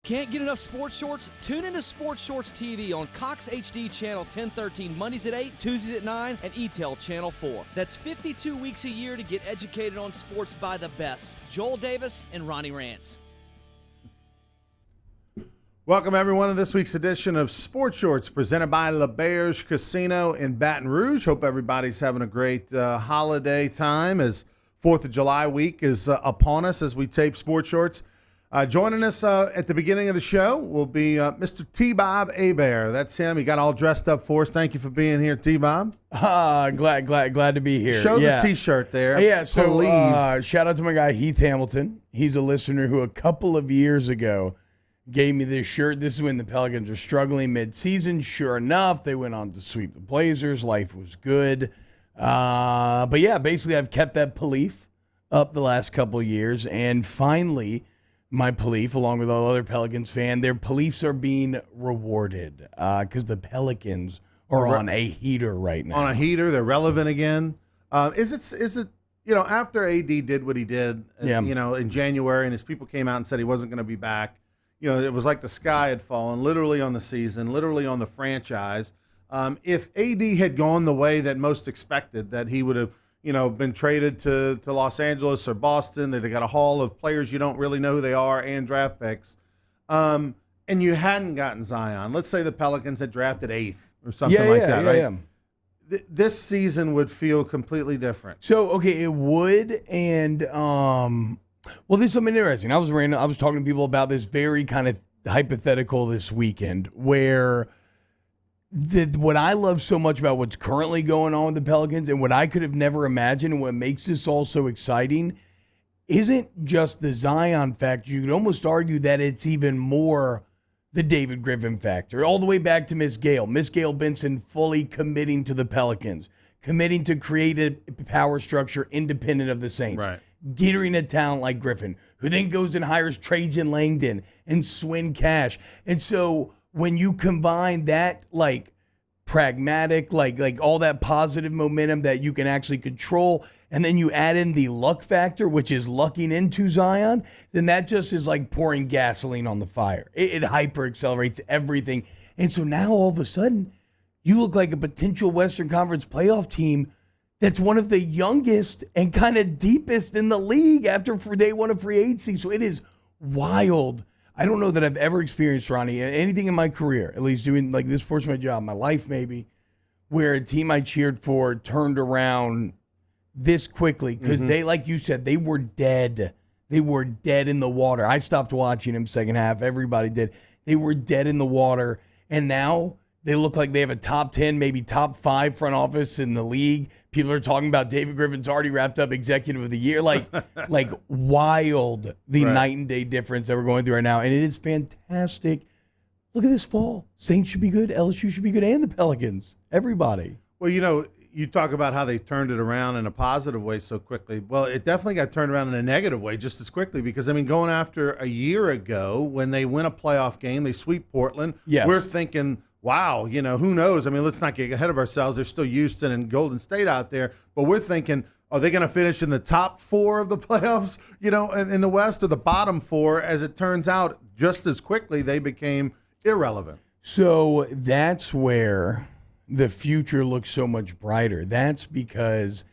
Can't get enough sports shorts? Tune into Sports Shorts TV on Cox HD Channel 1013 Mondays at 8, Tuesdays at 9, and ETEL Channel 4. That's 52 weeks a year to get educated on sports by the best. Joel Davis and Ronnie Rantz. Welcome, everyone, to this week's edition of Sports Shorts presented by LeBears Casino in Baton Rouge. Hope everybody's having a great holiday time as 4th of July week is upon us as we tape Sports Shorts. Joining us at the beginning of the show will be Mr. T-Bob Hebert. That's him. He got all dressed up for us. Thank you for being here, T-Bob. Glad to be here. Show the T-shirt there. Yeah, so shout out to my guy Heath Hamilton. He's a listener who a couple of years ago gave me this shirt. This is when the Pelicans were struggling mid-season. Sure enough, they went on to sweep the Blazers. Life was good. But yeah, basically I've kept that belief up the last couple of years, and finally my belief, along with all other Pelicans fans, their beliefs are being rewarded because the Pelicans are on a heater right now. On a heater, they're relevant again. Is it? You know, after AD did what he did, you know, in January, and his people came out and said he wasn't going to be back. You know, it was like the sky had fallen, literally on the season, literally on the franchise. If AD had gone the way that most expected, that he would have, you know, been traded to Los Angeles or Boston, that they got a haul of players you don't really know who they are and draft picks, and you hadn't gotten Zion. Let's say the Pelicans had drafted 8th or something like that, right? Yeah. This season would feel completely different. So, okay, it would, and well, this is something interesting. I was talking to people about this very kind of hypothetical this weekend where what I love so much about what's currently going on with the Pelicans and what I could have never imagined and what makes this all so exciting isn't just the Zion factor. You could almost argue that it's even more the David Griffin factor, all the way back to Miss Gail Benson fully committing to the Pelicans, committing to create a power structure independent of the Saints. Right. Getting a talent like Griffin, who then goes and hires Trajan Langdon and Swin Cash. And so when you combine that, like, pragmatic, like all that positive momentum that you can actually control, and then you add in the luck factor, which is lucking into Zion, then that just is like pouring gasoline on the fire. It hyper accelerates everything. And so now all of a sudden, you look like a potential Western Conference playoff team that's one of the youngest and kind of deepest in the league after day one of free agency. So it is wild. I don't know that I've ever experienced, Ronnie, anything in my career, at least doing like this portion of my job, my life maybe, where a team I cheered for turned around this quickly because they, like you said, they were dead. They were dead in the water. I stopped watching them second half. Everybody did. They were dead in the water. And now they look like they have a top 10, maybe top 5 front office in the league. People are talking about David Griffin's already wrapped up Executive of the Year. Like wild, the night and day difference that we're going through right now. And it is fantastic. Look at this fall. Saints should be good. LSU should be good. And the Pelicans. Everybody. Well, you know, you talk about how they turned it around in a positive way so quickly. Well, it definitely got turned around in a negative way just as quickly because, I mean, going after a year ago when they win a playoff game, they sweep Portland. Yes. We're thinking, wow, you know, who knows? I mean, let's not get ahead of ourselves. There's still Houston and Golden State out there. But we're thinking, are they going to finish in the top 4 of the playoffs, you know, in the West or the bottom 4? As it turns out, just as quickly, they became irrelevant. So that's where the future looks so much brighter. That's because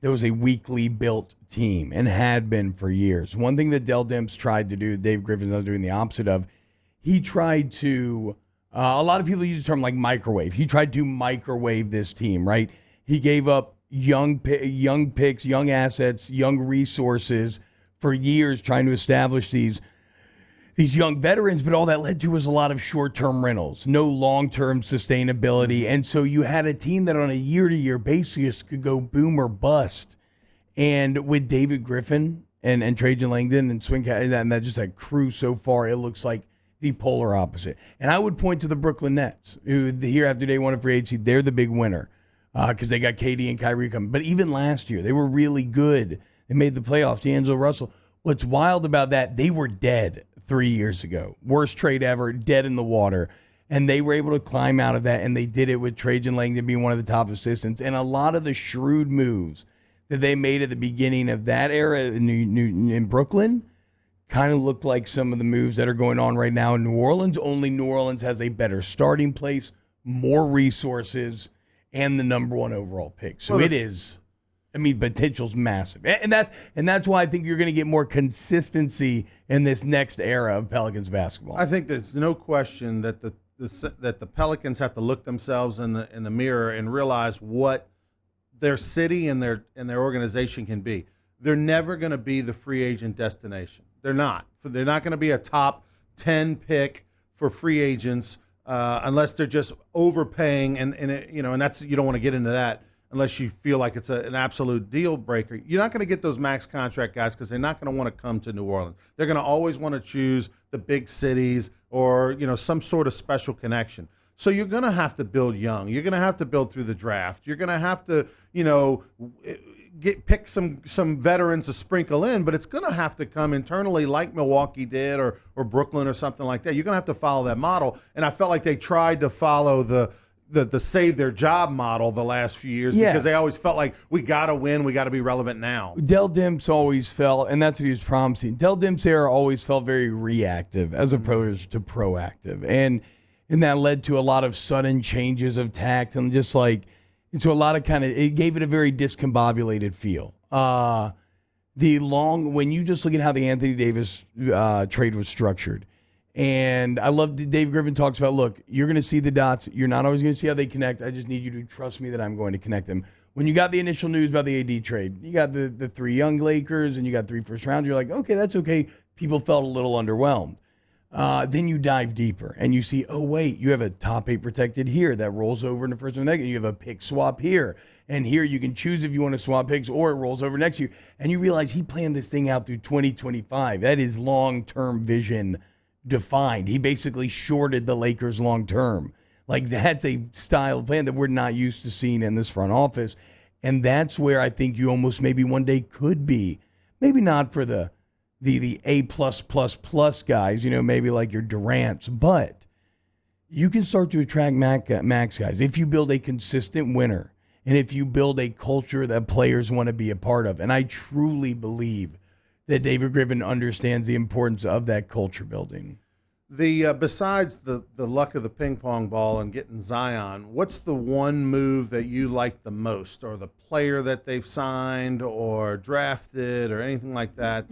there was a weakly built team and had been for years. One thing that Dell Demps tried to do, Dave Griffin's not doing the opposite of, he tried to a lot of people use the term like microwave. He tried to microwave this team, right? He gave up young picks, young assets, young resources for years trying to establish these young veterans, but all that led to was a lot of short-term rentals, no long-term sustainability. And so you had a team that on a year-to-year basis could go boom or bust. And with David Griffin and Trajan Langdon and Swin Cash, and that just that crew so far, it looks like the polar opposite. And I would point to the Brooklyn Nets, who the year after day one of free agency, they're the big winner because they got KD and Kyrie coming. But even last year, they were really good. They made the playoffs. D'Angelo Russell. What's wild about that, they were dead 3 years ago. Worst trade ever, dead in the water. And they were able to climb out of that, and they did it with Trajan Langdon being one of the top assistants. And a lot of the shrewd moves that they made at the beginning of that era in Brooklyn kind of look like some of the moves that are going on right now in New Orleans. Only New Orleans has a better starting place, more resources, and the number 1 overall pick. So it is, potential's massive. And that's why I think you're going to get more consistency in this next era of Pelicans basketball. I think there's no question that the Pelicans have to look themselves in the mirror and realize what their city and their organization can be. They're never going to be the free agent destination. They're not. They're not going to be a top 10 pick for free agents unless they're just overpaying and that's, you don't want to get into that unless you feel like it's an absolute deal breaker. You're not going to get those max contract guys because they're not going to want to come to New Orleans. They're going to always want to choose the big cities or some sort of special connection. So you're going to have to build young. You're going to have to build through the draft. You're going to have to, pick some veterans to sprinkle in, but it's going to have to come internally like Milwaukee did or Brooklyn or something like that. You're going to have to follow that model. And I felt like they tried to follow the save their job model the last few years because they always felt like we got to win, we got to be relevant now. Dell Demps always felt, and that's what he was promising, Dell Demps era always felt very reactive as opposed to proactive. And that led to a lot of sudden changes of tact and just into a lot of it gave it a very discombobulated feel. When you just look at how the Anthony Davis trade was structured, and I love Dave Griffin talks about, look, you're going to see the dots. You're not always going to see how they connect. I just need you to trust me that I'm going to connect them. When you got the initial news about the AD trade, you got the 3 young Lakers and you got 3 first rounds. You're like, okay, that's okay. People felt a little underwhelmed. Then you dive deeper and you see, oh, wait, you have a top 8 protected here that rolls over in the first one. You have a pick swap here. And here you can choose if you want to swap picks or it rolls over next year. And you realize he planned this thing out through 2025. That is long-term vision defined. He basically shorted the Lakers long-term. That's a style of plan that we're not used to seeing in this front office. And that's where I think you almost maybe one day could be. Maybe not for the A+++ guys, maybe like your Durants, but you can start to attract max guys if you build a consistent winner and if you build a culture that players want to be a part of. And I truly believe that David Griffin understands the importance of that culture building. Besides the luck of the ping pong ball and getting Zion, what's the one move that you like the most, or the player that they've signed or drafted or anything like that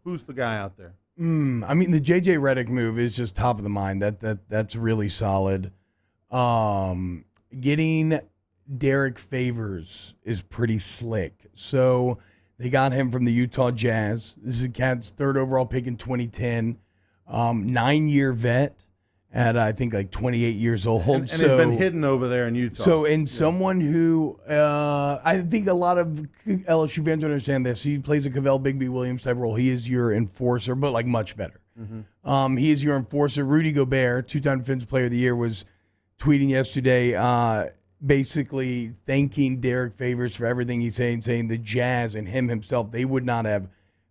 who's the guy out there? The JJ Redick move is just top of the mind. That's really solid. Getting Derek Favors is pretty slick. So they got him from the Utah Jazz. This is Cat's 3rd overall pick in 2010. 9-year vet at, I think, 28 years old. And it's been hidden over there in Utah. Someone who I think a lot of LSU fans understand this. He plays a Kavell Bigby-Williams type role. He is your enforcer, but much better. Mm-hmm. He is your enforcer. Rudy Gobert, 2-time Defensive Player of the Year, was tweeting yesterday basically thanking Derek Favors for everything he's saying the Jazz and him himself, they wouldn't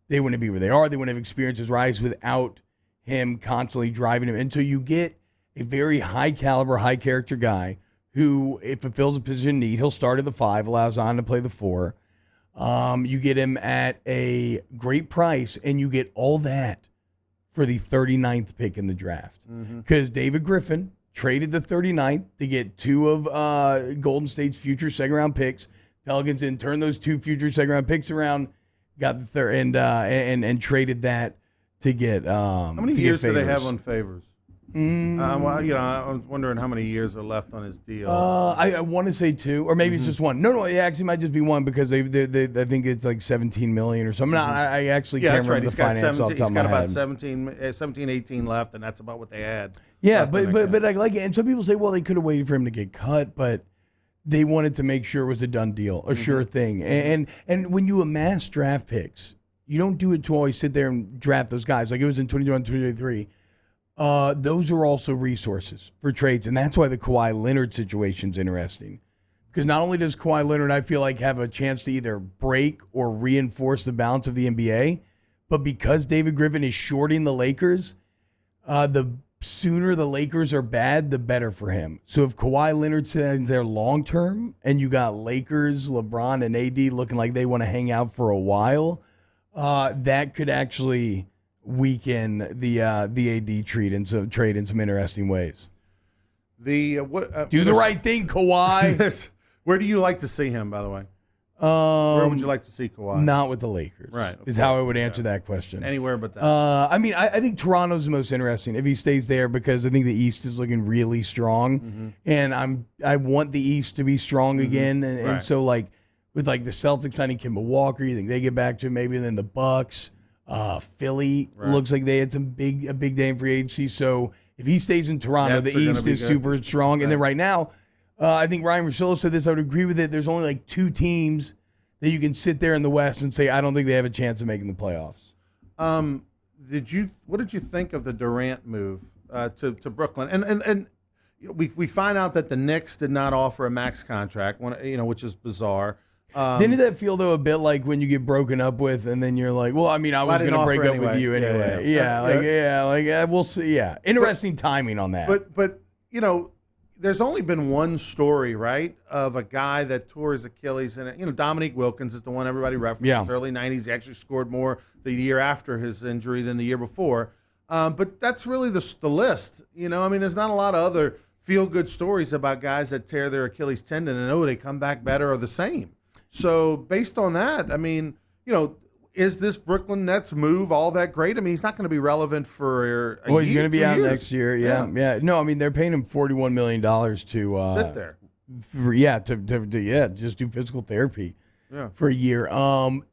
be where they are. They wouldn't have experienced his rise without him constantly driving him. And so you get a very high caliber, high character guy who, if fulfills a position need, he'll start at the 5, allows on to play the 4. You get him at a great price, and you get all that for the 39th pick in the draft. Because David Griffin traded the 39th to get 2 of Golden State's future second-round picks. Pelicans then turned those 2 future second-round picks around, got the third, and traded that to get. How many years do they have on Favors? I was wondering how many years are left on his deal. I want to say 2, or maybe it's just 1. No, it actually might just be 1 because they I think it's $17 million or something. I actually can't remember the finance off the top of my head. He's got about 17, 18 left, and that's about what they had. Yeah, but I like it. And some people say, well, they could have waited for him to get cut, but they wanted to make sure it was a done deal, a sure thing. And when you amass draft picks, you don't do it to always sit there and draft those guys. Like it was in 2021, 2023. Those are also resources for trades, and that's why the Kawhi Leonard situation is interesting. Because not only does Kawhi Leonard, I feel like, have a chance to either break or reinforce the balance of the NBA, but because David Griffin is shorting the Lakers, the sooner the Lakers are bad, the better for him. So if Kawhi Leonard stands there long-term, and you got Lakers, LeBron, and AD looking like they want to hang out for a while, that could actually weaken the AD trade in some interesting ways. Do the right thing, Kawhi. Where do you like to see him, by the way? Where would you like to see Kawhi? Not with the Lakers. Right. Is how I would answer that question. Anywhere but that. I think Toronto's the most interesting if he stays there, because I think the East is looking really strong, and I want the East to be strong again, and so like with like the Celtics signing Kemba Walker, you think they get back to maybe, and then the Bucks, Philly looks like they had a big day in free agency. So if he stays in Toronto, the East is super strong, and then right now. I think Ryan Russillo said this. I would agree with it. There's only like 2 teams that you can sit there in the West and say, I don't think they have a chance of making the playoffs. What did you think of the Durant move to Brooklyn? And we find out that the Knicks did not offer a max contract, which is bizarre. Didn't that feel, though, a bit like when you get broken up with and then you're like, well, I mean, I was going to break up with you anyway. We'll see. Yeah. Interesting timing on that. But there's only been one story, right, of a guy that tore his Achilles, and Dominique Wilkins is the one everybody references. Early '90s, he actually scored more the year after his injury than the year before. But that's really the list. There's not a lot of other feel-good stories about guys that tear their Achilles tendon and they come back better or the same. So based on that, is this Brooklyn Nets move all that great? He's not going to be relevant for a year. He's going to be out next year. Yeah. No, they're paying him $41 million to sit there. To just do physical therapy for a year.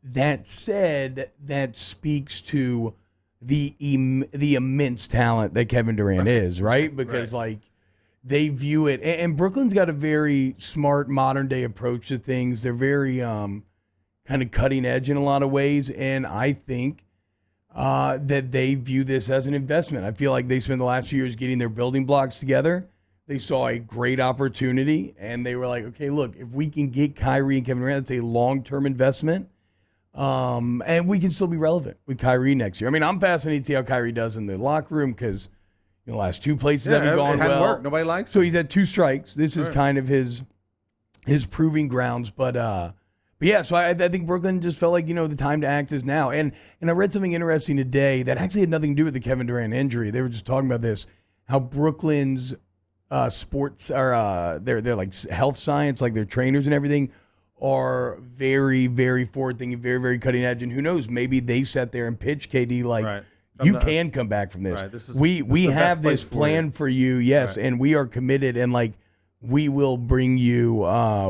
That said, that speaks to the immense talent that Kevin Durant is, right? Because they view it, and Brooklyn's got a very smart modern day approach to things. They're very kind of cutting edge in a lot of ways, and I think that they view this as an investment. I feel like they spent the last few years getting their building blocks together. They saw a great opportunity, and they were like, okay, look, if we can get Kyrie and Kevin Durant, it's a long-term investment, and we can still be relevant with Kyrie next year. I'm fascinated to see how Kyrie does in the locker room, because the last 2 places haven't gone well. Worked. Nobody likes him. So he's had 2 strikes. This is kind of his proving grounds, but yeah, so I think Brooklyn just felt like, the time to act is now. And I read something interesting today that actually had nothing to do with the Kevin Durant injury. They were just talking about this, how Brooklyn's sports are, their like health science, like their trainers and everything, are very, very forward thinking, very, very cutting edge. And who knows, maybe they sat there and pitched KD like, you can come back from this. We have this plan for you, yes, and we are committed, and we will bring you,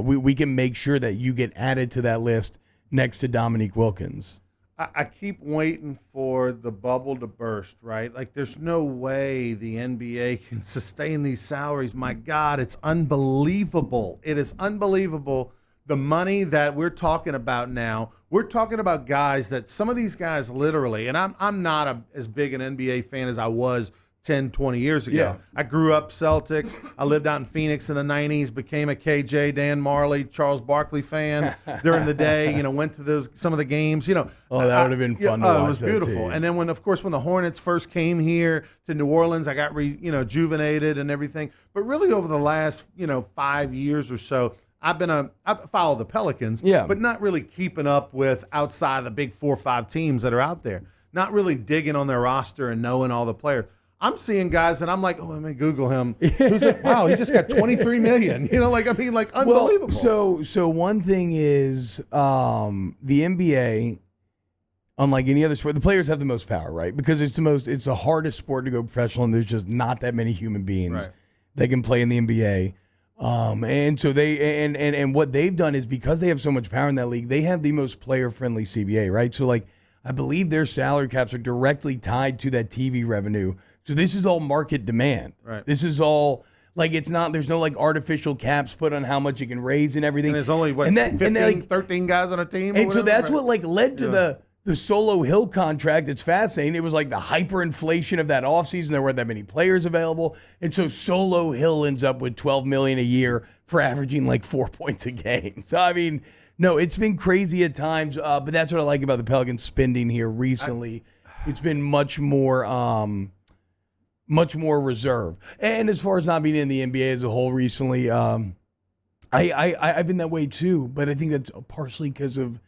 we can make sure that you get added to that list next to Dominique Wilkins. I keep waiting for the bubble to burst, right? There's no way the NBA can sustain these salaries. My God, it's unbelievable. It is unbelievable. The money that we're talking about now, we're talking about guys that some of these guys literally, and I'm not as big an NBA fan as I was 10, 20 years ago. Yeah. I grew up Celtics. I lived out in Phoenix in the 90s, became a KJ, Dan Marley, Charles Barkley fan during the day, went to some of the games, Oh, that would have been fun to watch. It was beautiful. And then when the Hornets first came here to New Orleans, I got rejuvenated and everything. But really over the last, 5 years or so, I follow the Pelicans, but not really keeping up with outside of the big 4 or 5 teams that are out there. Not really digging on their roster and knowing all the players. I'm seeing guys that I'm like, let me Google him. Who's like, wow, he just got $23 million. Unbelievable. Well, so one thing is the NBA, unlike any other sport, the players have the most power, right? Because it's the hardest sport to go professional, and there's just not that many human beings that can play in the NBA. And so they and what they've done is, because they have so much power in that league, they have the most player-friendly CBA, right? So I believe their salary caps are directly tied to that TV revenue. So this is all market demand. Right. This is all it's not, there's no artificial caps put on how much you can raise and everything. And there's only 13 guys on a team. And so that's what led to the Solo Hill contract. It's fascinating. It was the hyperinflation of that offseason. There weren't that many players available. And so Solo Hill ends up with $12 million a year for averaging 4 points a game. So no, it's been crazy at times, but that's what I like about the Pelicans spending here recently. It's been much more reserved. And as far as not being in the NBA as a whole recently, I've been that way too. But I think that's partially because of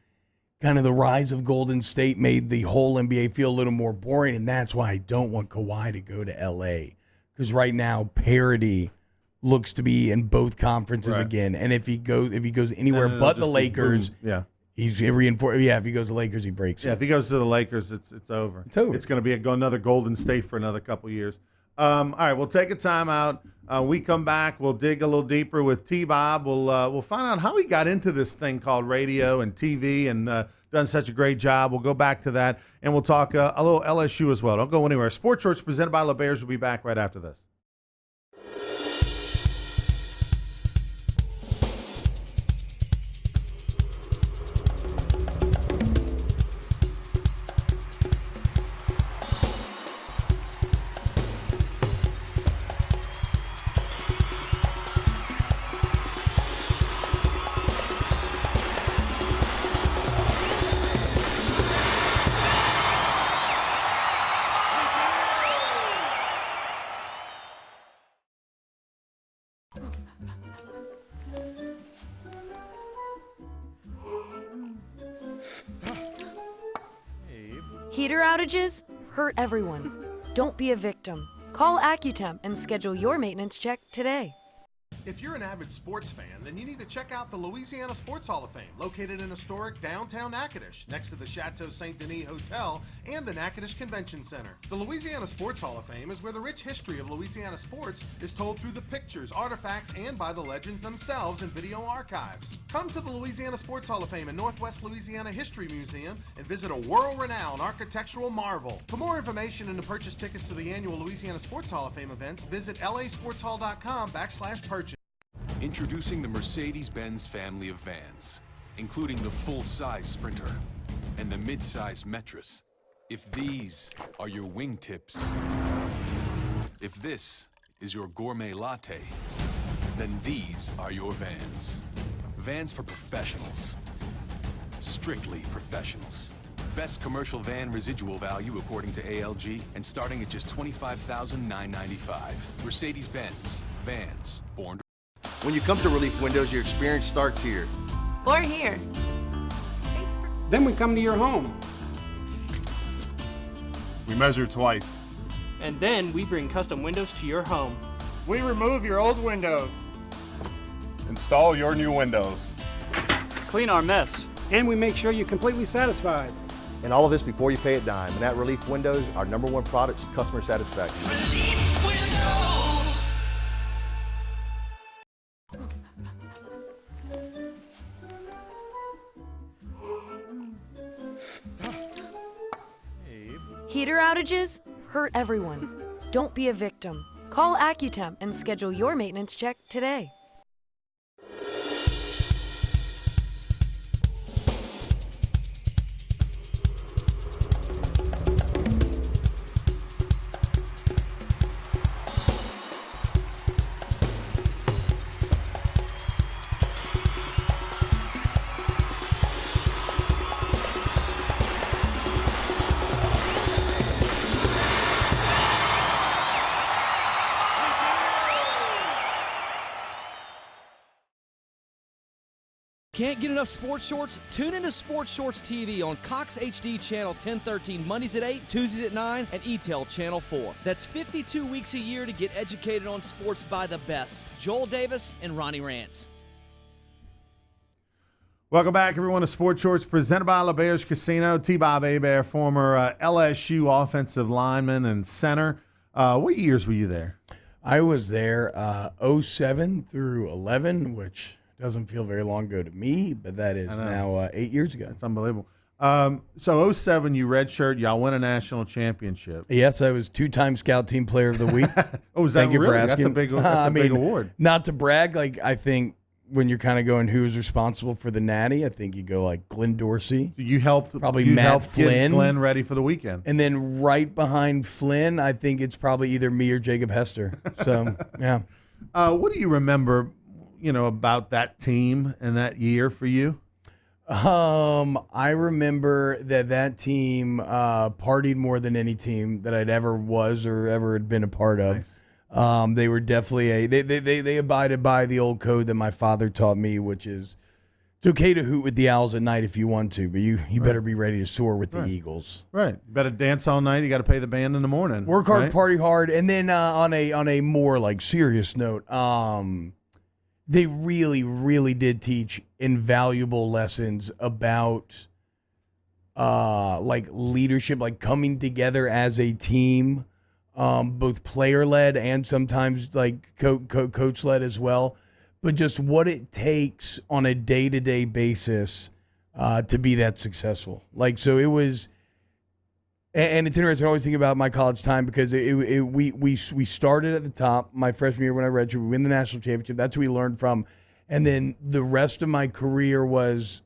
kind of the rise of Golden State made the whole NBA feel a little more boring, and that's why I don't want Kawhi to go to LA, because right now parity looks to be in both conferences again. And if he goes anywhere but the Lakers, he's reinforced. Yeah, if he goes to the Lakers, he breaks it. If he goes to the Lakers, it's over. It's over. It's going to be another Golden State for another couple years. All right, we'll take a timeout. We come back. We'll dig a little deeper with T-Bob. We'll find out how he got into this thing called radio and TV and done such a great job. We'll go back to that, and we'll talk a little LSU as well. Don't go anywhere. Sports Shorts presented by LeBears will be back right after this. Heater outages hurt everyone. Don't be a victim. Call AccuTemp and schedule your maintenance check today. If you're an avid sports fan, then you need to check out the Louisiana Sports Hall of Fame, located in historic downtown Natchitoches, next to the Chateau St. Denis Hotel and the Natchitoches Convention Center. The Louisiana Sports Hall of Fame is where the rich history of Louisiana sports is told through the pictures, artifacts, and by the legends themselves in video archives. Come to the Louisiana Sports Hall of Fame and Northwest Louisiana History Museum and visit a world-renowned architectural marvel. For more information and to purchase tickets to the annual Louisiana Sports Hall of Fame events, visit lasportshall.com/purchase. Introducing the Mercedes-Benz family of vans, including the full-size Sprinter and the mid-size Metris. If these are your wingtips, if this is your gourmet latte, then these are your vans. Vans for professionals. Strictly professionals. Best commercial van residual value according to ALG, and starting at just $25,995. Mercedes-Benz. Vans. Born to... When you come to Relief Windows, your experience starts here. Or here. Then we come to your home. We measure twice. And then we bring custom windows to your home. We remove your old windows. Install your new windows. Clean our mess. And we make sure you're completely satisfied. And all of this before you pay a dime. And at Relief Windows, our #1 product is customer satisfaction. Relief Windows. Heater outages hurt everyone. Don't be a victim. Call AccuTemp and schedule your maintenance check today. Can't get enough sports shorts? Tune into Sports Shorts TV on Cox HD Channel 1013 Mondays at 8, Tuesdays at 9, and ETEL Channel 4. That's 52 weeks a year to get educated on sports by the best. Joel Davis and Ronnie Rantz. Welcome back, everyone, to Sports Shorts presented by LeBears Casino. T-Bob Hebert, former LSU offensive lineman and center. What years were you there? I was there 07 through 11, which doesn't feel very long ago to me, but that is now 8 years ago. It's unbelievable. So 07, you redshirt, y'all win a national championship. Yes, I was 2-time Scout Team Player of the Week. Oh, is that Thank you really? for asking. That's a big award. Not to brag, I think when you're kind of going who's responsible for the Natty, I think you go like Glenn Dorsey. You helped Matt Flynn. Get Glenn ready for the weekend. And then right behind Flynn, I think it's probably either me or Jacob Hester. So, yeah. What do you remember, about that team and that year for you? I remember that team partied more than any team that I'd ever was or ever had been a part of. Nice. They were definitely they abided by the old code that my father taught me, which is It's okay to hoot with the Owls at night if you want to, but you better be ready to soar with the Eagles. Right. You better dance all night. You got to pay the band in the morning. Work hard, right? party hard, and then on a more like serious note, they really did teach invaluable lessons about like leadership, like coming together as a team, both player led and sometimes like coach led as well. But just what it takes on a day-to-day basis to be that successful. Like, so it was, and it's interesting. I always think about my college time because we started at the top my freshman year when I redshirted. We win the national championship. That's what we learned from. And then the rest of my career was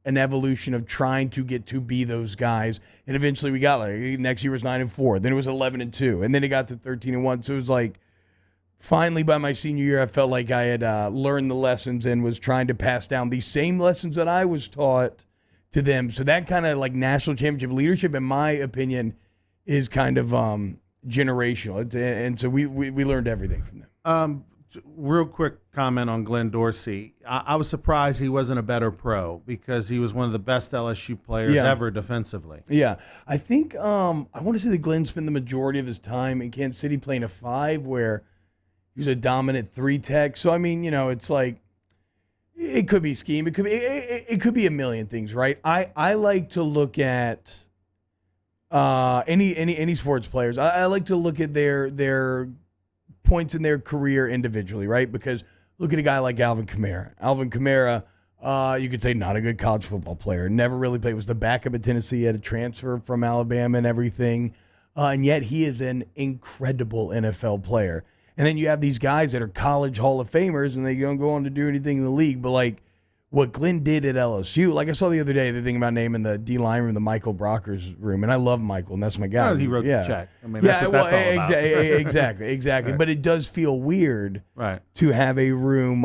an evolution of trying to get to be those guys. And eventually we got like, next year was 9-4. Then it was 11-2. And then it got to 13-1. So it was like, finally, by my senior year, I felt like I had learned the lessons and was trying to pass down these same lessons that I was taught to them. So that kind of like national championship leadership, in my opinion, is kind of generational. And so we learned everything from them. Real quick comment on Glenn Dorsey. I was surprised he wasn't a better pro because he was one of the best LSU players ever defensively. Yeah. I think I want to say that Glenn spent the majority of his time in Kansas City playing a 5 where he was a dominant 3 tech. So, I mean, you know, it's like it could be scheme. It could be a million things, right? I like to look at any sports players. I like to look at their points in their career individually, right? Because look at a guy like Alvin Kamara. Alvin Kamara, you could say not a good college football player. Never really played. Was the backup at Tennessee. He had a transfer from Alabama and everything. And yet he is an incredible NFL player. And then you have these guys that are college Hall of Famers and they don't go on to do anything in the league. But like what Glenn did at LSU, like I saw the other day, the thing about naming the D-line room the Michael Brockers room. And I love Michael, and that's my guy. Well, he wrote the check. I mean, that's what that's all about. Exactly. Right. But it does feel weird to have a room,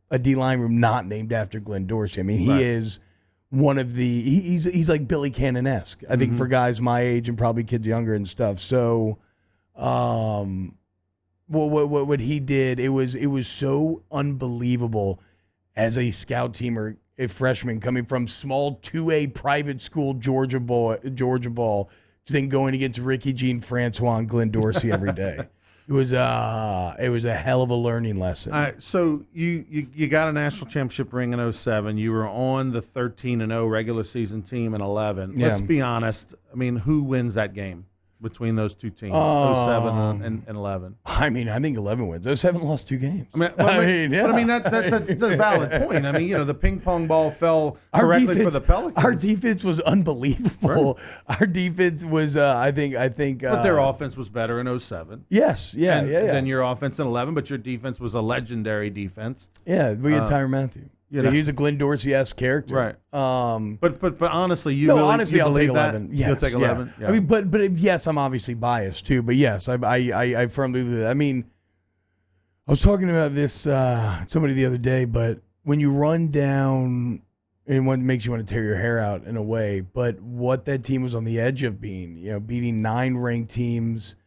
a D-line room not named after Glenn Dorsey. I mean, he is one of the he's like Billy Cannon-esque, I think, for guys my age and probably kids younger and stuff. So what he did, it was so unbelievable as a scout team or a freshman coming from small 2A private school Georgia ball to then going against Ricky Jean Francois and Glenn Dorsey every day. It was a hell of a learning lesson. All right, so you got a national championship ring in 2007. You were on the 13-0 regular season team in 2011. Let's be honest. I mean, who wins that game between those two teams, 2007 and 2011? I mean, I think 2011 wins. 2007 lost 2 games. But that's a valid point. I mean, you know, the ping pong ball fell correctly for the Pelicans. Our defense was unbelievable. Right. Our defense was, I think. But their offense was better in 2007. Yes, yeah. Than your offense in 2011, but your defense was a legendary defense. Yeah, we had Tyrann Mathieu. You know, he's a Glenn Dorsey-esque character, right? But honestly, I'll take 11. Yes, you'll take 11. Yeah. I mean, but yes, I'm obviously biased too. But yes, I firmly believe that. I mean, I was talking about this somebody the other day, but when you run down, and what makes you want to tear your hair out in a way, but what that team was on the edge of being, you know, beating 9 ranked teams.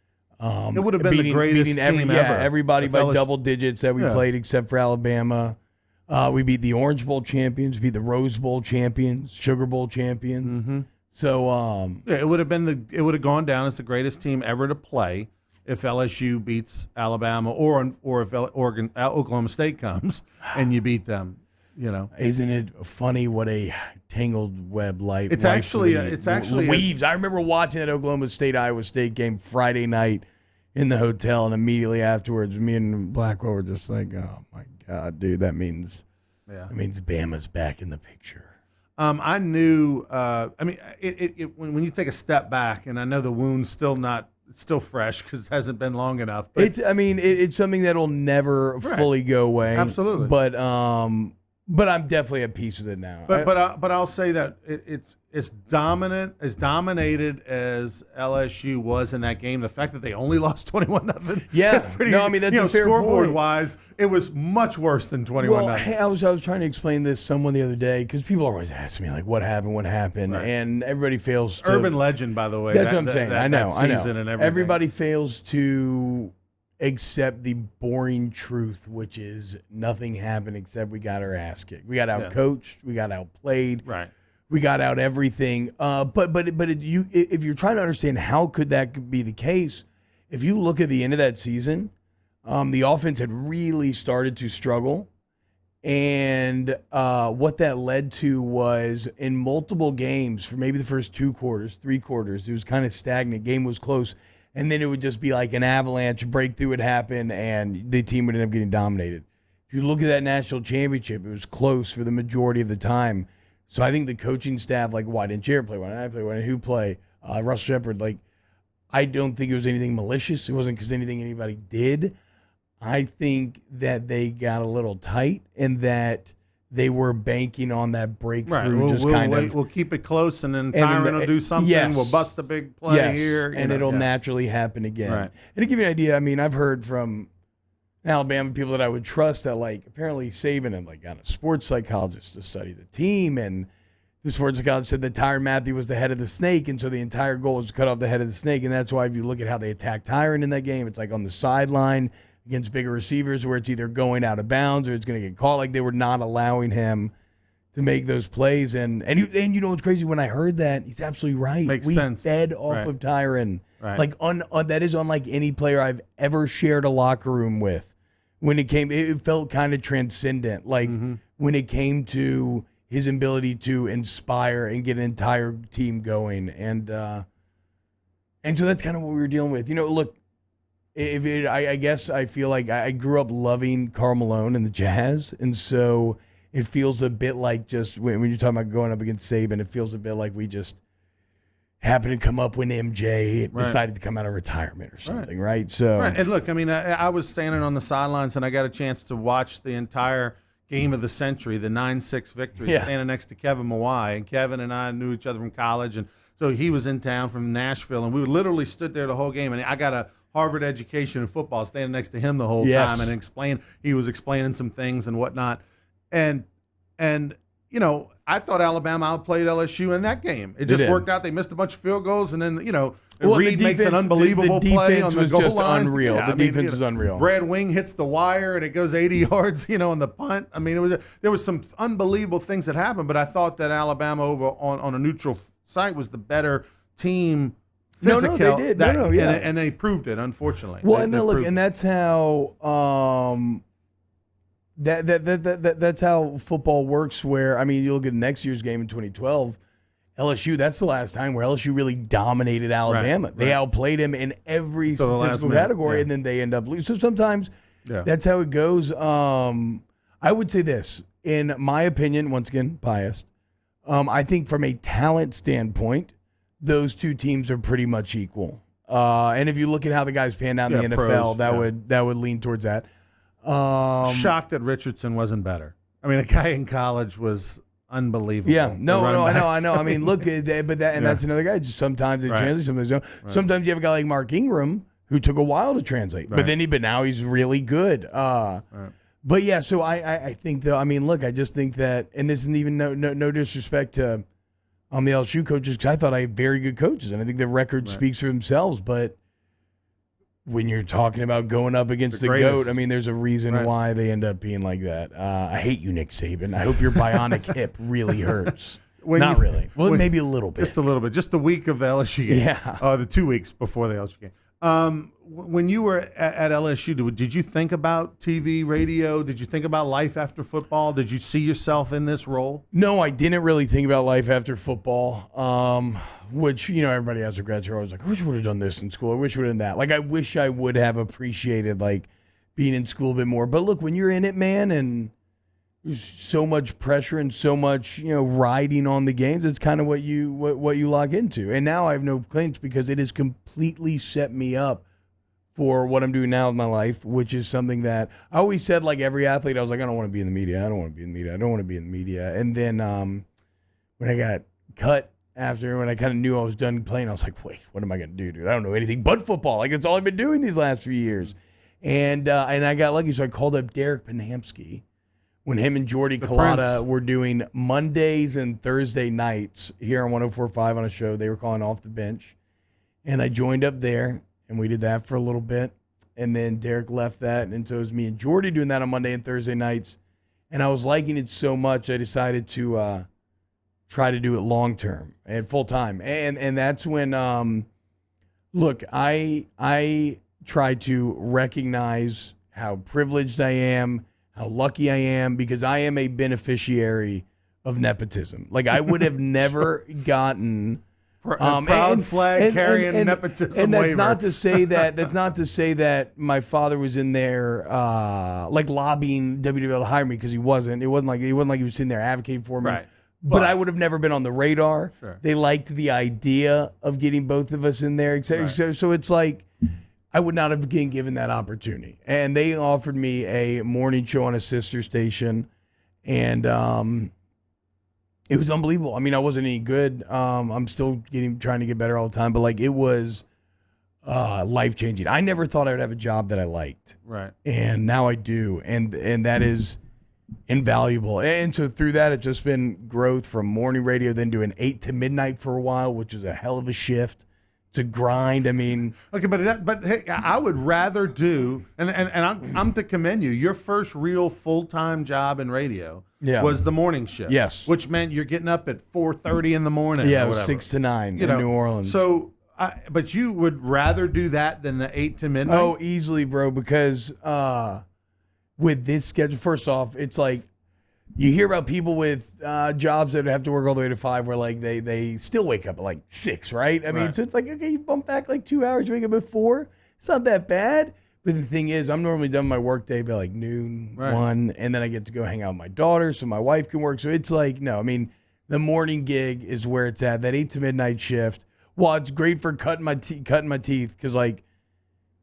It would have been the greatest team ever. Everybody by double digits that we played except for Alabama. We beat the Orange Bowl champions, beat the Rose Bowl champions, Sugar Bowl champions. Mm-hmm. So it would have gone down as the greatest team ever to play if LSU beats Alabama or if Oklahoma State comes and you beat them. You know, isn't it funny what a tangled web life? It's actually weaves. I remember watching that Oklahoma State-Iowa State game Friday night in the hotel, and immediately afterwards, me and Blackwell were just like, "Oh my God, dude, that means Bama's back in the picture." I knew. I mean, when you take a step back, and I know the wound's still fresh because it hasn't been long enough. But it's something that'll never fully go away. Absolutely. But I'm definitely at peace with it now. But I'll say that it's as dominated as LSU was in that game. The fact that they only lost 21-0. Yeah, that's pretty. No, I mean that's a fair scoreboard point. wise, it was much worse than 21-0. Well, hey, I was trying to explain this to someone the other day because people always ask me like, "What happened?" Right. And everybody fails to. Urban legend, by the way. That's what I'm saying. I know. And Everybody fails to accept the boring truth, which is nothing happened except we got our ass kicked. We got out-coached. We got outplayed. Right. We got out everything. If you're trying to understand how could that be the case, if you look at the end of that season, the offense had really started to struggle. And what that led to was in multiple games for maybe the first 2 quarters, 3 quarters, it was kind of stagnant. Game was close. And then it would just be like an avalanche breakthrough would happen and the team would end up getting dominated. If you look at that national championship, it was close for the majority of the time. So I think the coaching staff, like, why didn't Jared play? Why didn't I play? Why didn't who play? Russell Shepard, like, I don't think it was anything malicious. It wasn't because anything anybody did. I think that they got a little tight and that they were banking on that breakthrough. Right. We'll keep it close, and then Tyron will do something. Yes. We'll bust a big play here. And it'll naturally happen again. Right. And to give you an idea, I mean, I've heard from Alabama people that I would trust that, like, apparently Saban had, like, got a sports psychologist to study the team, and the sports psychologist said that Tyron Matthew was the head of the snake, and so the entire goal was to cut off the head of the snake, and that's why if you look at how they attacked Tyron in that game, it's like on the sideline against bigger receivers where it's either going out of bounds or it's going to get caught. Like, they were not allowing him to make those plays. And you know what's crazy? When I heard that, he's absolutely right. Makes we sense. fed off of Tyron. Right. Like, that is unlike any player I've ever shared a locker room with. When it felt kind of transcendent. Like, when it came to his ability to inspire and get an entire team going. And so that's kind of what we were dealing with. You know, look, I guess I feel like I grew up loving Karl Malone and the Jazz, and so it feels a bit like just when you're talking about going up against Saban, it feels a bit like we just happened to come up when MJ decided to come out of retirement or something, right? So, and look, I mean, I was standing on the sidelines, and I got a chance to watch the entire game of the century, the 9-6 victory, standing next to Kevin Mawai, and Kevin and I knew each other from college, and so he was in town from Nashville, and we literally stood there the whole game, and I got a Harvard education in football, standing next to him the whole time, and he was explaining some things and whatnot, and you know, I thought Alabama outplayed LSU in that game. It just worked out. They missed a bunch of field goals, and then, you know, Reed makes an unbelievable play on the goal line. Just unreal. The defense was unreal. Brad Wing hits the wire, and it goes 80 yards, you know, on the punt. I mean, there was some unbelievable things that happened, but I thought that Alabama over on a neutral site was the better team. No, they did. And they proved it, unfortunately. Well, and that's how that's how football works. Where, I mean, you look at next year's game in 2012, LSU. That's the last time where LSU really dominated Alabama. They outplayed him in every statistical category, and then they end up losing. So sometimes that's how it goes. I would say this, in my opinion, once again biased. I think from a talent standpoint, those two teams are pretty much equal. And if you look at how the guys panned out in the NFL, that would lean towards that. Shocked that Richardson wasn't better. I mean, a guy in college was unbelievable. Yeah, I know. I mean, look, that's another guy. Just sometimes it translates, sometimes don't. Sometimes you have a guy like Mark Ingram who took a while to translate, but now he's really good. But yeah, so I think though, I mean, look, I just think that, and this isn't even no disrespect to the LSU coaches, because I thought I had very good coaches, and I think the record speaks for themselves. But when you're talking about going up against the GOAT, I mean, there's a reason why they end up being like that. I hate you, Nick Saban. I hope your bionic hip really hurts. Not really. Well, maybe a little bit. Just a little bit. Just the week of the LSU game. Yeah. The 2 weeks before the LSU game. When you were at LSU, did you think about TV, radio? Did you think about life after football? Did you see yourself in this role? No, I didn't really think about life after football, which, you know, everybody has regrets. You're always like, I wish I would have done this in school. I wish I would have done that. Like, I wish I would have appreciated, like, being in school a bit more. But look, when you're in it, man, and there's so much pressure and so much, you know, riding on the games, it's kind of what you lock into. And now I have no claims because it has completely set me up for what I'm doing now with my life, which is something that I always said, like every athlete, I was like, I don't want to be in the media. I don't want to be in the media. I don't want to be in the media. And then when I got cut when I kind of knew I was done playing, I was like, wait, what am I going to do, dude? I don't know anything but football. Like, that's all I've been doing these last few years. And I got lucky, so I called up Derek Panamsky when him and Jordy Collada were doing Mondays and Thursday nights here on 104.5 on a show. They were calling Off the Bench. And I joined up there. And we did that for a little bit. and then Derek left that, and so it was me and Jordy doing that on Monday and Thursday nights. And I was liking it so much, I decided to try to do it long term and full time. And that's when, look, I try to recognize how privileged I am, how lucky I am, because I am a beneficiary of nepotism. Like, I would have never gotten proud flag carrying nepotism. And that's waiver. not to say that. That's not to say that my father was in there like lobbying WWL to hire me, because he wasn't. It wasn't like he was sitting there advocating for me. Right. But I would have never been on the radar. Sure. They liked the idea of getting both of us in there, etc. Right. So it's like I would not have been given that opportunity. And they offered me a morning show on a sister station, and it was unbelievable. I mean, I wasn't any good. I'm still trying to get better all the time, but like, it was life-changing. I never thought I would have a job that I liked. Right. And now I do. And that is invaluable. And so through that, it's just been growth from morning radio, then doing 8 to midnight for a while, which is a hell of a shift. It's a grind. I mean, okay, but hey, I would rather do, and I'm to commend you. Your first real full-time job in radio was the morning shift. Yes, which meant you're getting up at 4:30 in the morning. Yeah, or it was whatever. 6 to 9 in New Orleans. So, but you would rather do that than the 8 to midnight? Oh, easily, bro. Because with this schedule, first off, it's like, you hear about people with jobs that have to work all the way to 5 where like they still wake up at like 6, right? I mean, so it's like, okay, you bump back like 2 hours, you wake up at 4. It's not that bad. But the thing is, I'm normally done my work day by like noon, 1, and then I get to go hang out with my daughter so my wife can work. So it's like, no, I mean, the morning gig is where it's at. That 8 to midnight shift, well, it's great for cutting my teeth, because like,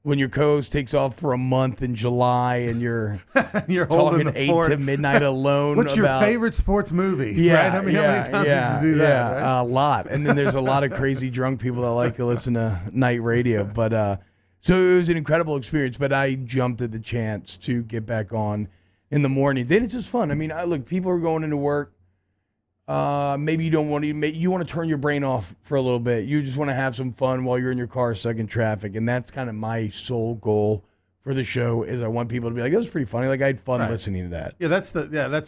when your co-host takes off for a month in July and you're talking 8 to midnight alone. What's your about, favorite sports movie? Yeah, right? I mean, how many times did you do that? Right? A lot. And then there's a lot of crazy drunk people that like to listen to night radio. But so it was an incredible experience. But I jumped at the chance to get back on in the mornings. And it's just fun. I mean, look, people are going into work. Maybe you don't want to. You want to turn your brain off for a little bit. You just want to have some fun while you're in your car stuck in traffic, and that's kind of my sole goal for the show. Is I want people to be like, "That was pretty funny." Like, I had fun listening to that. Yeah, that's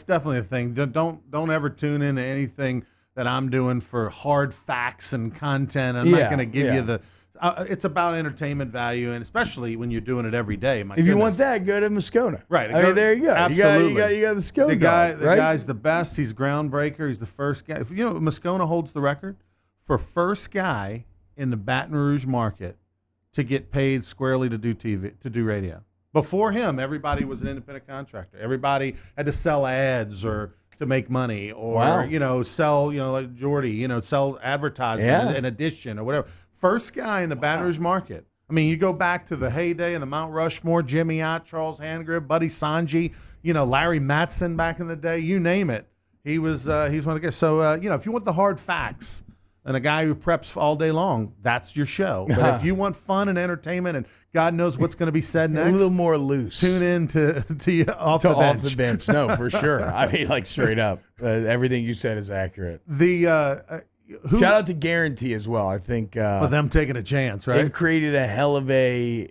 definitely a thing. Don't ever tune into anything that I'm doing for hard facts and content. I'm not going to give you the. It's about entertainment value, and especially when you're doing it every day. If you want that, go to Moscona. Right. I mean, there you go. Absolutely. You got the skill. The guy's the best. He's groundbreaker. He's the first guy. If you know, Moscona holds the record for first guy in the Baton Rouge market to get paid squarely to do TV, to do radio. Before him, everybody was an independent contractor. Everybody had to sell ads or to make money, or sell, like Jordy, sell advertising in addition or whatever. First guy in the Baton Rouge market. I mean, you go back to the heyday and the Mount Rushmore, Jimmy Ott, Charles Handgrip, Buddy Sanji, Larry Matson back in the day, you name it. He's one of the guys. So, if you want the hard facts and a guy who preps all day long, that's your show. But if you want fun and entertainment and God knows what's going to be said next, a little more loose. Tune in to off the bench. Off the bench. No, for sure. I mean, like, straight up. Everything you said is accurate. Shout out to Guarantee as well. I think for them taking a chance, right? They've created a hell of a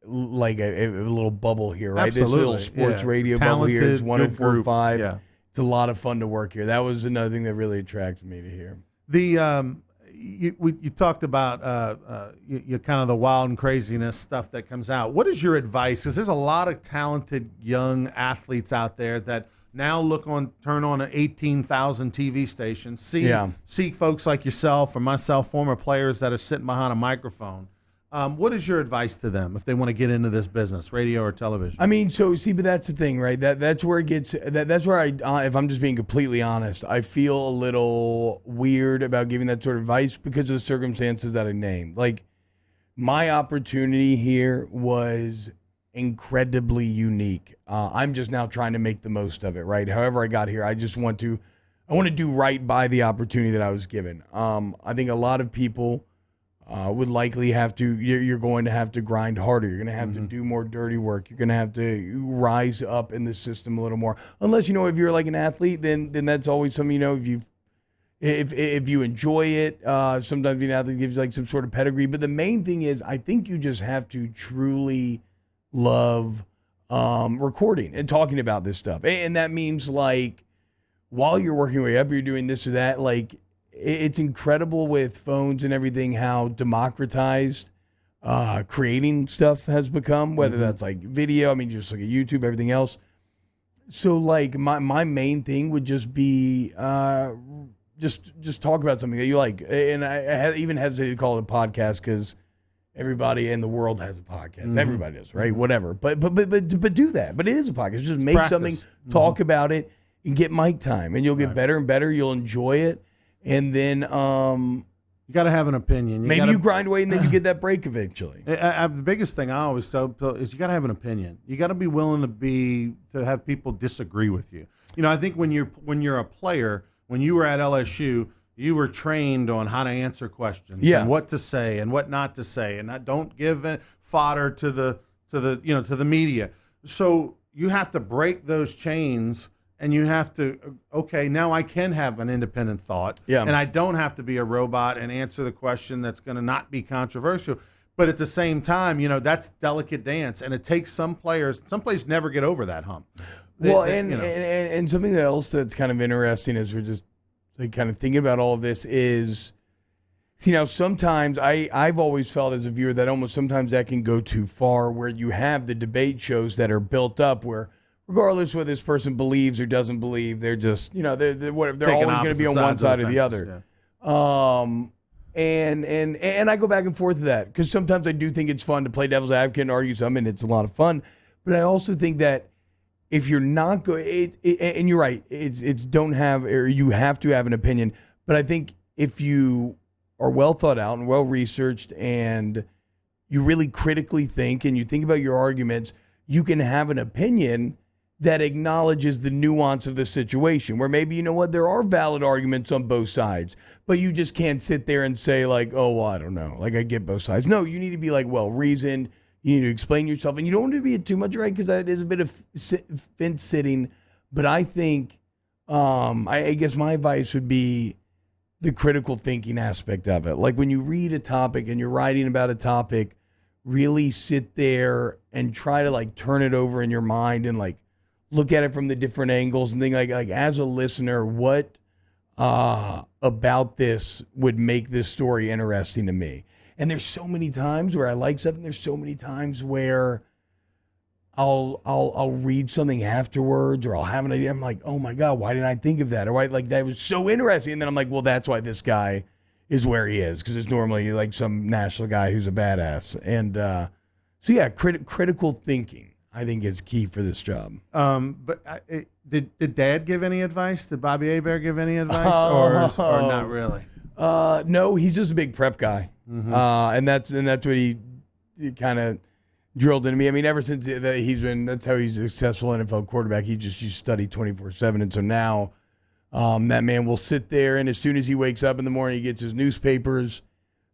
little bubble here, right? Absolutely. This little sports radio bubble here is 104.5. Yeah. It's a lot of fun to work here. That was another thing that really attracted me to here. You talked about you kind of the wild and craziness stuff that comes out. What is your advice? Because there's a lot of talented young athletes out there that now turn on an 18,000 TV station, see folks like yourself or myself, former players that are sitting behind a microphone. What is your advice to them if they want to get into this business, radio or television? I mean, but that's the thing, right? That's where it gets. That's where if I'm just being completely honest, I feel a little weird about giving that sort of advice because of the circumstances that I named. Like, my opportunity here was incredibly unique. I'm just now trying to make the most of it, right? However I got here, I want to do right by the opportunity that I was given. I think a lot of people would likely have to, you're going to have to grind harder. You're going to have to do more dirty work. You're going to have to rise up in the system a little more. Unless, if you're like an athlete, then that's always something, if you've if you enjoy it. Sometimes being an athlete gives you like some sort of pedigree. But the main thing is, I think you just have to truly love recording and talking about this stuff. And that means like while you're working your way up, you're doing this or that. Like it's incredible with phones and everything how democratized creating stuff has become, whether that's like video, I mean, just like YouTube, everything else. So like my main thing would just be just talk about something that you like. And I even hesitated to call it a podcast because everybody in the world has a podcast. Everybody does, right? Whatever. But do that. But it is a podcast. Just make something, talk about it, and get mic time, and you'll get better and better. You'll enjoy it, and then you got to have an opinion. Maybe you grind away, and then you get that break eventually. The biggest thing I always tell people is you got to have an opinion. You got to be willing to have people disagree with you. You know, I think when you're a player, when you were at LSU, you were trained on how to answer questions and what to say and what not to say, and don't give fodder to the media. So you have to break those chains, and you have to, okay, now I can have an independent thought, and I don't have to be a robot and answer the question that's going to not be controversial. But at the same time, that's delicate dance, and it takes some players never get over that hump. And something else that's kind of interesting as we're just like kind of thinking about all of this is, see, now sometimes I've always felt as a viewer that almost sometimes that can go too far, where you have the debate shows that are built up where regardless whether this person believes or doesn't believe, they're just, they're always going to be on one side or the other. And I go back and forth to that because sometimes I do think it's fun to play devil's advocate and argue something. It's a lot of fun. But I also think that if you're not going, and you're right, it's don't have, or you have to have an opinion. But I think if you are well thought out and well researched, and you really critically think and you think about your arguments, you can have an opinion that acknowledges the nuance of the situation. Where maybe there are valid arguments on both sides, but you just can't sit there and say like, oh, well, I don't know, like I get both sides. No, you need to be like well reasoned. You need to explain yourself, and you don't want to be too much right because that is a bit of fence sitting. But I think, I guess my advice would be the critical thinking aspect of it. Like when you read a topic and you're writing about a topic, really sit there and try to like turn it over in your mind and like look at it from the different angles and think like as a listener, what about this would make this story interesting to me. And there's so many times where I like something. There's so many times where I'll read something afterwards, or I'll have an idea. I'm like, oh my God, why didn't I think of that? Or like that was so interesting. And then I'm like, well, that's why this guy is where he is, because it's normally like some national guy who's a badass. And so yeah, critical thinking I think is key for this job. But did Dad give any advice? Did Bobby Hebert give any advice, or not really? No, he's just a big prep guy. And that's what he kind of drilled into me. I mean, ever since that's how he's a successful NFL quarterback. He just studied 24/7. And so now that man will sit there, and as soon as he wakes up in the morning, he gets his newspapers,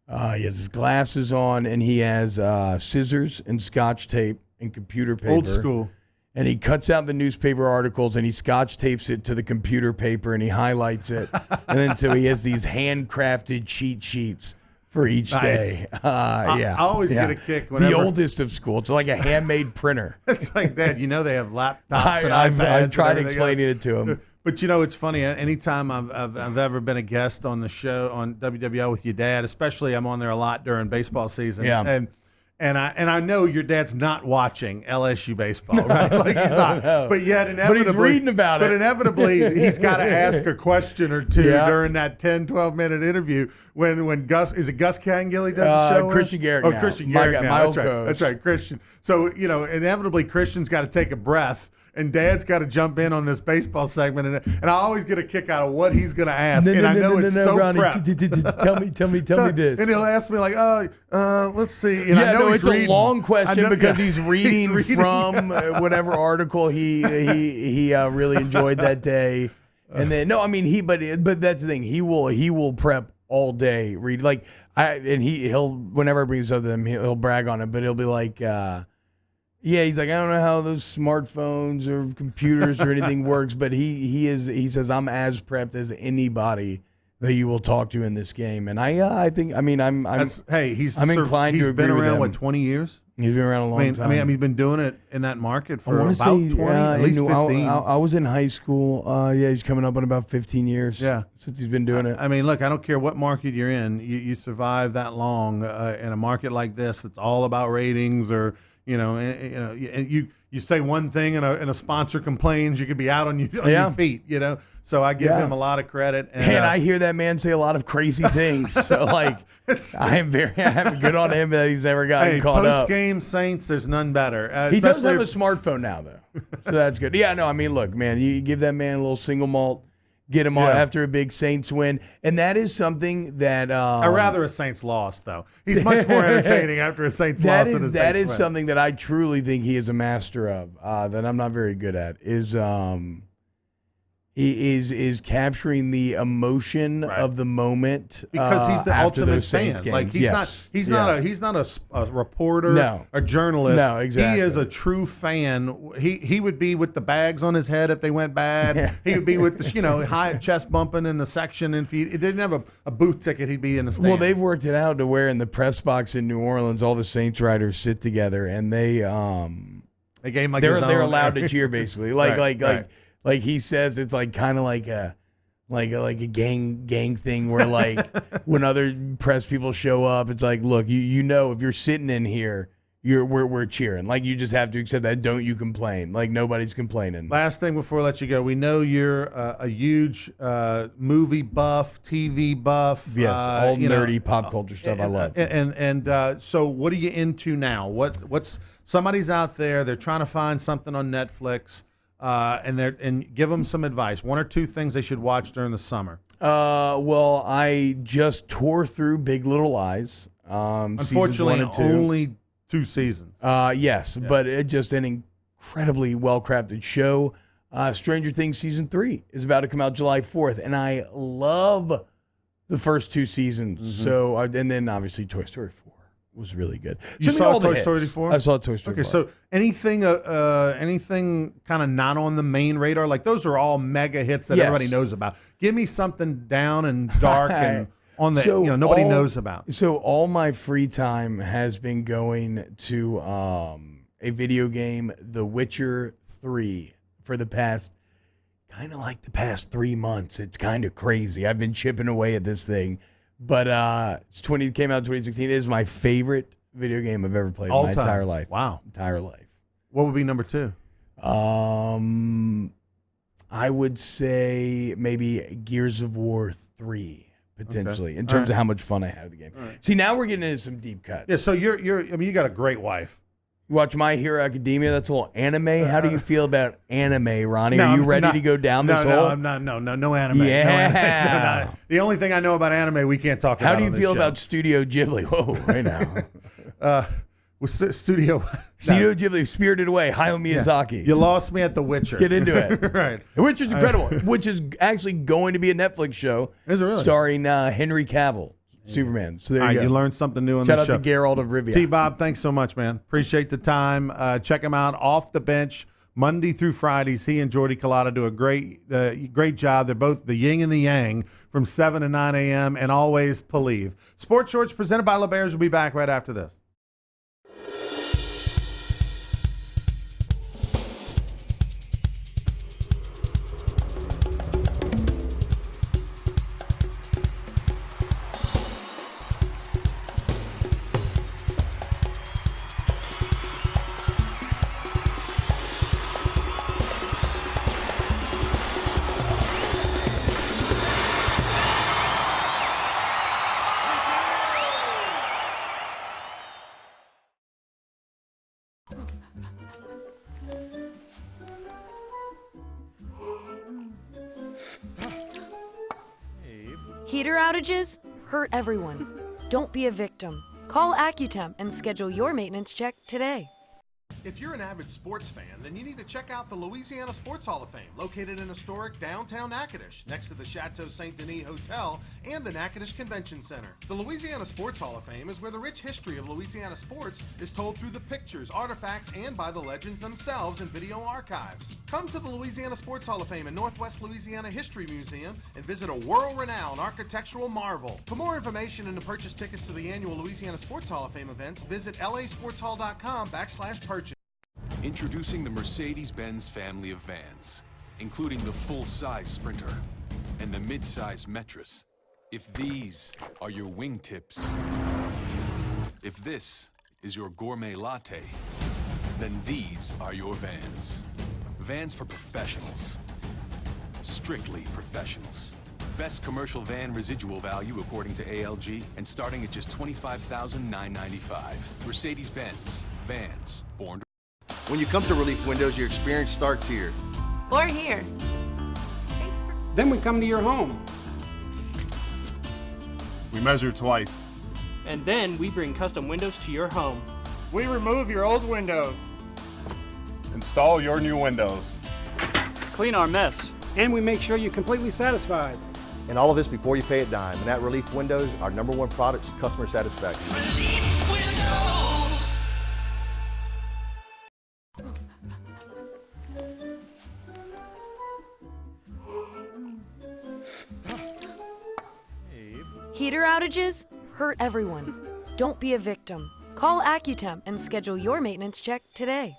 he has his glasses on, and he has scissors and Scotch tape and computer paper. Old school. And he cuts out the newspaper articles and he Scotch tapes it to the computer paper and he highlights it. And then so he has these handcrafted cheat sheets for each day. I always get a kick whenever the oldest of school. It's like a handmade printer. It's like that. They have laptops and iPads. I've tried explaining it to him. But it's funny. Anytime I've ever been a guest on the show on WWL with your dad, especially I'm on there a lot during baseball season. Yeah. And I know your dad's not watching LSU baseball, right? Like he's not. No. But yet inevitably, but he's reading about it. But inevitably, he's got to ask a question or two during that 10, 12-minute interview when Gus Cangilly does the show? Christian Garrick. Oh, Christian Garrick. My That's right, Christian. So inevitably, Christian's got to take a breath. And Dad's got to jump in on this baseball segment, and I always get a kick out of what he's going to ask. No, I know it's so Ronnie, prepped. Tell me this. And he'll ask me like, let's see. And I know it's a long question because he's reading from whatever article he really enjoyed that day. And then but that's the thing. He will prep all day. Read he'll whenever I bring this up to him, he'll brag on it, but he'll be like. Yeah, he's like, I don't know how those smartphones or computers or anything works, but he says I'm as prepped as anybody that you will talk to in this game. And I think, I mean, I'm inclined to agree with him. He's been around, what, 20 years? He's been around a long time. I mean, he's been doing it in that market for about 20, at least 15. I was in high school. He's coming up on about 15 years since he's been doing it. I mean, look, I don't care what market you're in. You survive that long in a market like this that's all about ratings or, and you say one thing and a sponsor complains, you could be out on your feet, So I give him a lot of credit. And I hear that man say a lot of crazy things. So, I am very good on him that he's never gotten caught up. Post-game Saints, there's none better. He does have a smartphone now, though. So that's good. Yeah, no, I mean, look, man, you give that man a little single malt, get him on after a big Saints win. And that is something that... I'd rather a Saints loss, though. He's much more entertaining after a Saints loss than a Saints That is win. something that I truly think he is a master of, that I'm not very good at, is capturing the emotion of the moment because he's the ultimate fan. Games. Like he's not a reporter, a journalist. No, exactly. He is a true fan. He would be with the bags on his head if they went bad. He would be with the high chest bumping in the section. And if he didn't have a booth ticket, he'd be in the stands. Well, they've worked it out to where in the press box in New Orleans, all the Saints writers sit together and they gave him they're allowed to cheer basically like he says, it's like kind of like a gang thing where when other press people show up, it's like, look, you know, if you're sitting in here, we're cheering. Like you just have to accept that. Don't you complain? Like nobody's complaining. Last thing before I let you go, we know you're a huge movie buff, TV buff. Yes, all nerdy pop culture stuff. I love. And so, what are you into now? What's somebody's out there? They're trying to find something on Netflix. And give them some advice. One or two things they should watch during the summer. Well, I just tore through Big Little Lies. Unfortunately, only 2 seasons. Yes, but it's just an incredibly well-crafted show. Stranger Things Season 3 is about to come out July 4th, and I love the first 2 seasons. Mm-hmm. So, and then obviously Toy Story 4. Was really good. You saw Toy Story 4? I saw Toy Story 4. Okay, so anything kind of not on the main radar? Like those are all mega hits that everybody knows about. Give me something down and dark and on the nobody knows about. So all my free time has been going to a video game, The Witcher 3, for the past 3 months. It's kind of crazy. I've been chipping away at this thing. But came out in 2016. It is my favorite video game I've ever played in my entire life. Wow. Entire life. What would be number 2? I would say maybe Gears of War 3, potentially, in terms of how much fun I had with the game. Right. See, now we're getting into some deep cuts. Yeah, so you got a great wife. You watch My Hero Academia. That's a little anime. How do you feel about anime, Ronnie? Are you ready to go down this hole? No, I'm not. No anime. Yeah. No anime. The only thing I know about anime we can't talk about. How do you feel about Studio Ghibli? Whoa, right now. Studio Ghibli, Spirited Away, Hayao Miyazaki. You lost me at The Witcher. Get into it. Right. The Witcher's incredible, which is actually going to be a Netflix show. Is it really? Starring Henry Cavill. Superman. So there you go. You learned something new on Shout the show. Shout out to Geralt of Rivia. T-Bob, thanks so much, man. Appreciate the time. Check him out off the bench Monday through Fridays. He and Jordy Collada do a great job. They're both the yin and the yang from 7 to 9 a.m. and always believe. Sports Shorts presented by LeBears will be back right after this. Heater outages hurt everyone. Don't be a victim. Call AccuTemp and schedule your maintenance check today. If you're an avid sports fan, then you need to check out the Louisiana Sports Hall of Fame, located in historic downtown Natchitoches, next to the Chateau St. Denis Hotel and the Natchitoches Convention Center. The Louisiana Sports Hall of Fame is where the rich history of Louisiana sports is told through the pictures, artifacts, and by the legends themselves in video archives. Come to the Louisiana Sports Hall of Fame and Northwest Louisiana History Museum and visit a world-renowned architectural marvel. For more information and to purchase tickets to the annual Louisiana Sports Hall of Fame events, visit lasportshall.com/purchase. Introducing the Mercedes-Benz family of vans, including the full-size Sprinter and the mid-size Metris. If these are your wingtips, if this is your gourmet latte, then these are your vans. Vans for professionals. Strictly professionals. Best commercial van residual value according to ALG and starting at just $25,995. Mercedes-Benz. Vans. Born to... When you come to Relief Windows, your experience starts here. Or here. Then we come to your home. We measure twice. And then we bring custom windows to your home. We remove your old windows. Install your new windows. Clean our mess. And we make sure you're completely satisfied. And all of this before you pay a dime. And at Relief Windows, our #1 product is customer satisfaction. Relief Windows. Heater outages hurt everyone. Don't be a victim. Call AccuTemp and schedule your maintenance check today.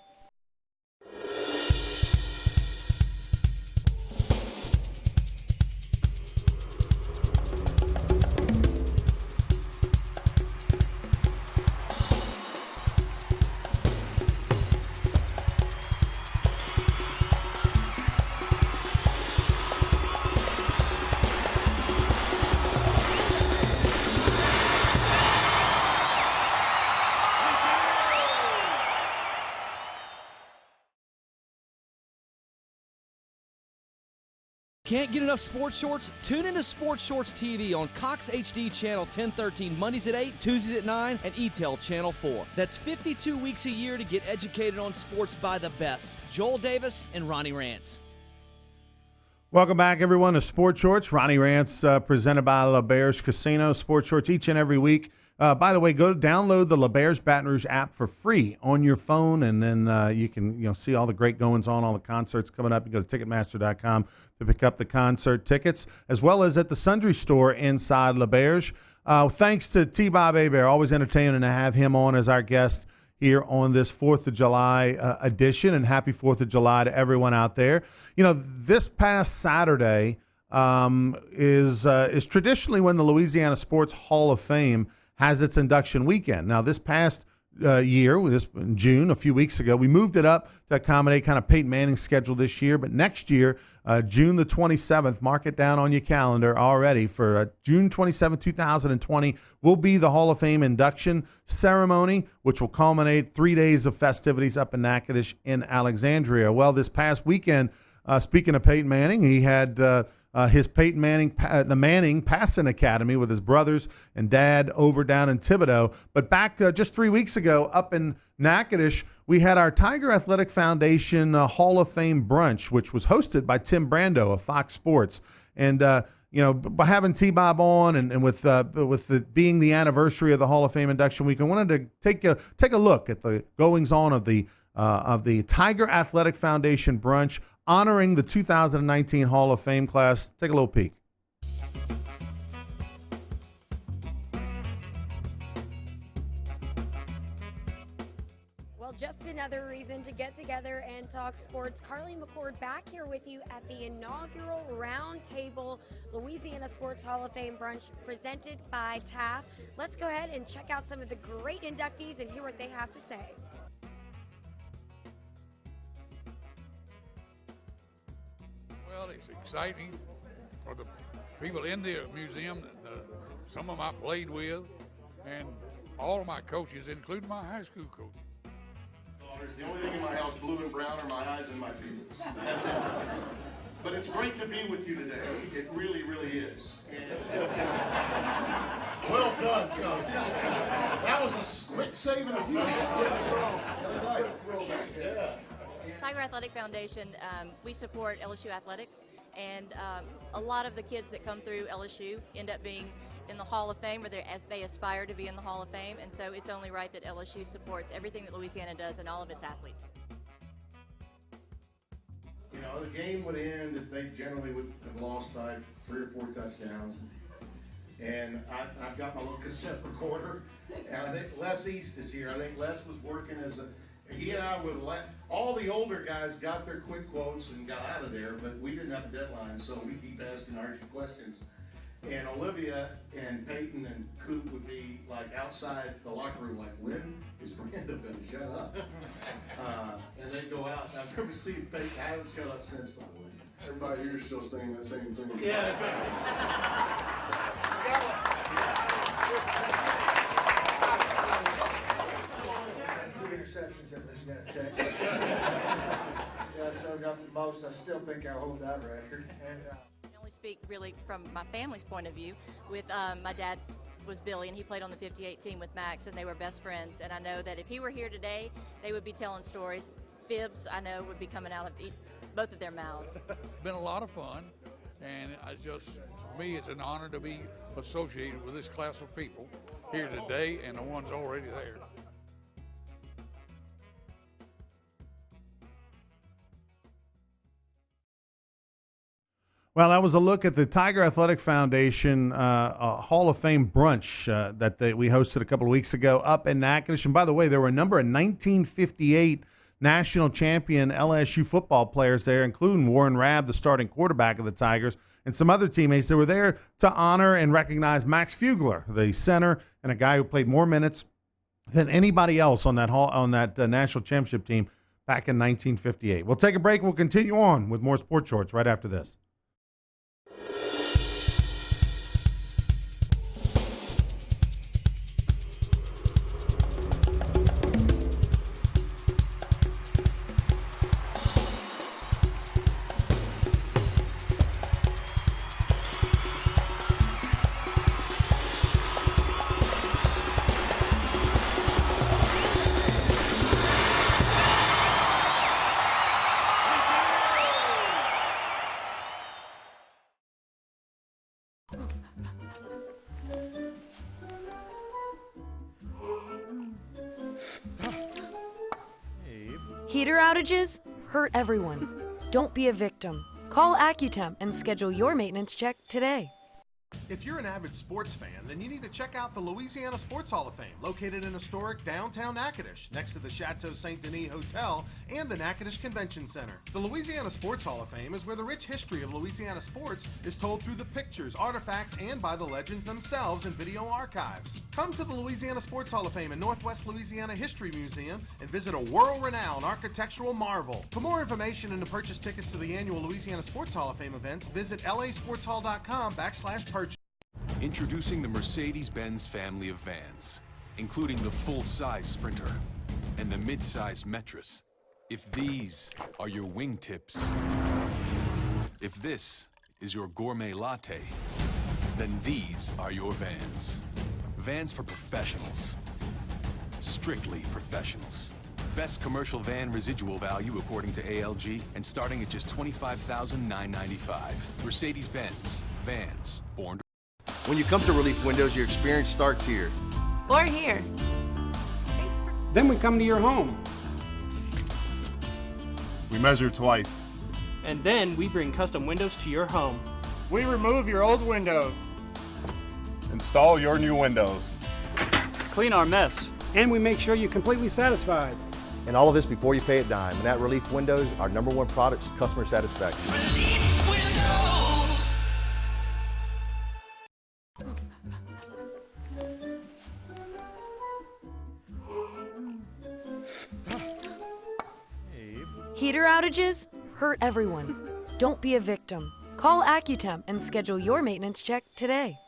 Can't get enough sports shorts? Tune into Sports Shorts TV on Cox HD Channel 1013 Mondays at 8, Tuesdays at 9, and ETEL Channel 4. That's 52 weeks a year to get educated on sports by the best. Joel Davis and Ronnie Rantz. Welcome back, everyone, to Sports Shorts. Ronnie Rantz, presented by LaBear's Casino. Sports Shorts each and every week. By the way, go download the LaBear's Baton Rouge app for free on your phone, and then you can see all the great goings-on, all the concerts coming up. You go to Ticketmaster.com to pick up the concert tickets, as well as at the Sundry Store inside LaBear's. Thanks to T-Bob Hebert. Always entertaining to have him on as our guest here on this 4th of July edition, and happy 4th of July to everyone out there. This past Saturday is traditionally when the Louisiana Sports Hall of Fame has its induction weekend. Now, this past year, in June, a few weeks ago, we moved it up to accommodate kind of Peyton Manning's schedule this year. But next year, June the 27th, mark it down on your calendar already for June 27, 2020, will be the Hall of Fame induction ceremony, which will culminate 3 days of festivities up in Natchitoches in Alexandria. Well, this past weekend, speaking of Peyton Manning, he had his Peyton Manning, the Manning Passing Academy with his brothers and dad over down in Thibodaux. But back just 3 weeks ago up in Natchitoches, we had our Tiger Athletic Foundation Hall of Fame brunch, which was hosted by Tim Brando of Fox Sports. And, by having T-Bob on and with it being the anniversary of the Hall of Fame induction week, I wanted to take a look at the goings-on of the Tiger Athletic Foundation brunch, honoring the 2019 Hall of Fame class. Take a little peek. Well, just another reason to get together and talk sports. Carly McCord back here with you at the inaugural Roundtable Louisiana Sports Hall of Fame brunch presented by TAF. Let's go ahead and check out some of the great inductees and hear what they have to say. Well, it's exciting for the people in the museum, some of them I played with, and all of my coaches, including my high school coach. The only thing in my house, blue and brown, are my eyes and my feelings. That's it. But it's great to be with you today. It really, really is. Well done, Coach. That was a quick saving of you. Tiger Athletic Foundation, we support LSU athletics, and a lot of the kids that come through LSU end up being in the Hall of Fame, or they aspire to be in the Hall of Fame, and so it's only right that LSU supports everything that Louisiana does and all of its athletes. You know, the game would end if they generally would have lost by 3 or 4 touchdowns. And I've got my little cassette recorder, and I think Les East is here. I think Les was working he and I would all the older guys got their quick quotes and got out of there, but we didn't have a deadline, so we keep asking Archie questions. And Olivia and Peyton and Coop would be like outside the locker room, like, when is Brenda going to shut up? And they'd go out. And I've never seen Peyton. I haven't shut up since, by the way. Everybody here's still saying that same thing. Yeah, that's right. 2 interceptions at Louisiana Tech. Yeah, so I got the most. I still think I'll hold that record. And, speak really from my family's point of view. With my dad was Billy, and he played on the 58 team with Max, and they were best friends. And I know that if he were here today, they would be telling stories. Fibs, I know, would be coming out of both of their mouths. It's been a lot of fun, and for me, it's an honor to be associated with this class of people here today and the ones already there. Well, that was a look at the Tiger Athletic Foundation Hall of Fame brunch that we hosted a couple of weeks ago up in Natchitoches. And by the way, there were a number of 1958 national champion LSU football players there, including Warren Rabb, the starting quarterback of the Tigers, and some other teammates that were there to honor and recognize Max Fugler, the center, and a guy who played more minutes than anybody else on that national championship team back in 1958. We'll take a break. We'll continue on with more Sports Shorts right after this. Heater outages hurt everyone. Don't be a victim. Call AccuTemp and schedule your maintenance check today. If you're an avid sports fan, then you need to check out the Louisiana Sports Hall of Fame, located in historic downtown Natchitoches, next to the Chateau St. Denis Hotel and the Natchitoches Convention Center. The Louisiana Sports Hall of Fame is where the rich history of Louisiana sports is told through the pictures, artifacts, and by the legends themselves in video archives. Come to the Louisiana Sports Hall of Fame and Northwest Louisiana History Museum and visit a world-renowned architectural marvel. For more information and to purchase tickets to the annual Louisiana Sports Hall of Fame events, visit lasportshall.com/purchase. Introducing the Mercedes-Benz family of vans, including the full-size Sprinter and the mid-size Metris. If these are your wingtips, if this is your gourmet latte, then these are your vans. Vans for professionals. Strictly professionals. Best commercial van residual value according to ALG, and starting at just $25,995. Mercedes-Benz. Vans. Born to... When you come to Relief Windows, your experience starts here. Or here. Then we come to your home. We measure twice. And then we bring custom windows to your home. We remove your old windows. Install your new windows. Clean our mess. And we make sure you're completely satisfied. And all of this before you pay a dime. And at Relief Windows, our #1 product is customer satisfaction. Relief Windows. Heater outages hurt everyone. Don't be a victim. Call AccuTemp and schedule your maintenance check today.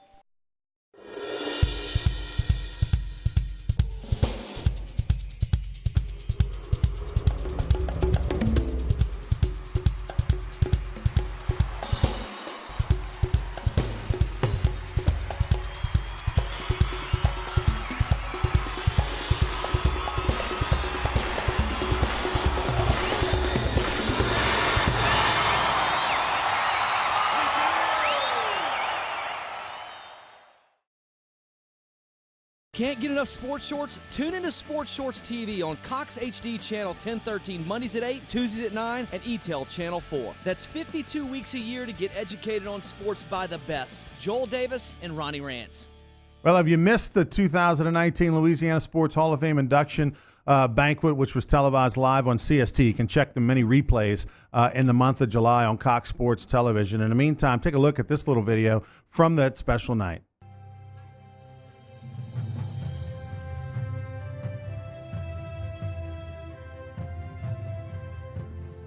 Can't get enough sports shorts? Tune into Sports Shorts TV on Cox HD Channel 1013 Mondays at 8, Tuesdays at 9, and ETEL Channel 4. That's 52 weeks a year to get educated on sports by the best. Joel Davis and Ronnie Rantz. Well, if you missed the 2019 Louisiana Sports Hall of Fame induction banquet, which was televised live on CST, you can check the many replays in the month of July on Cox Sports Television. In the meantime, take a look at this little video from that special night.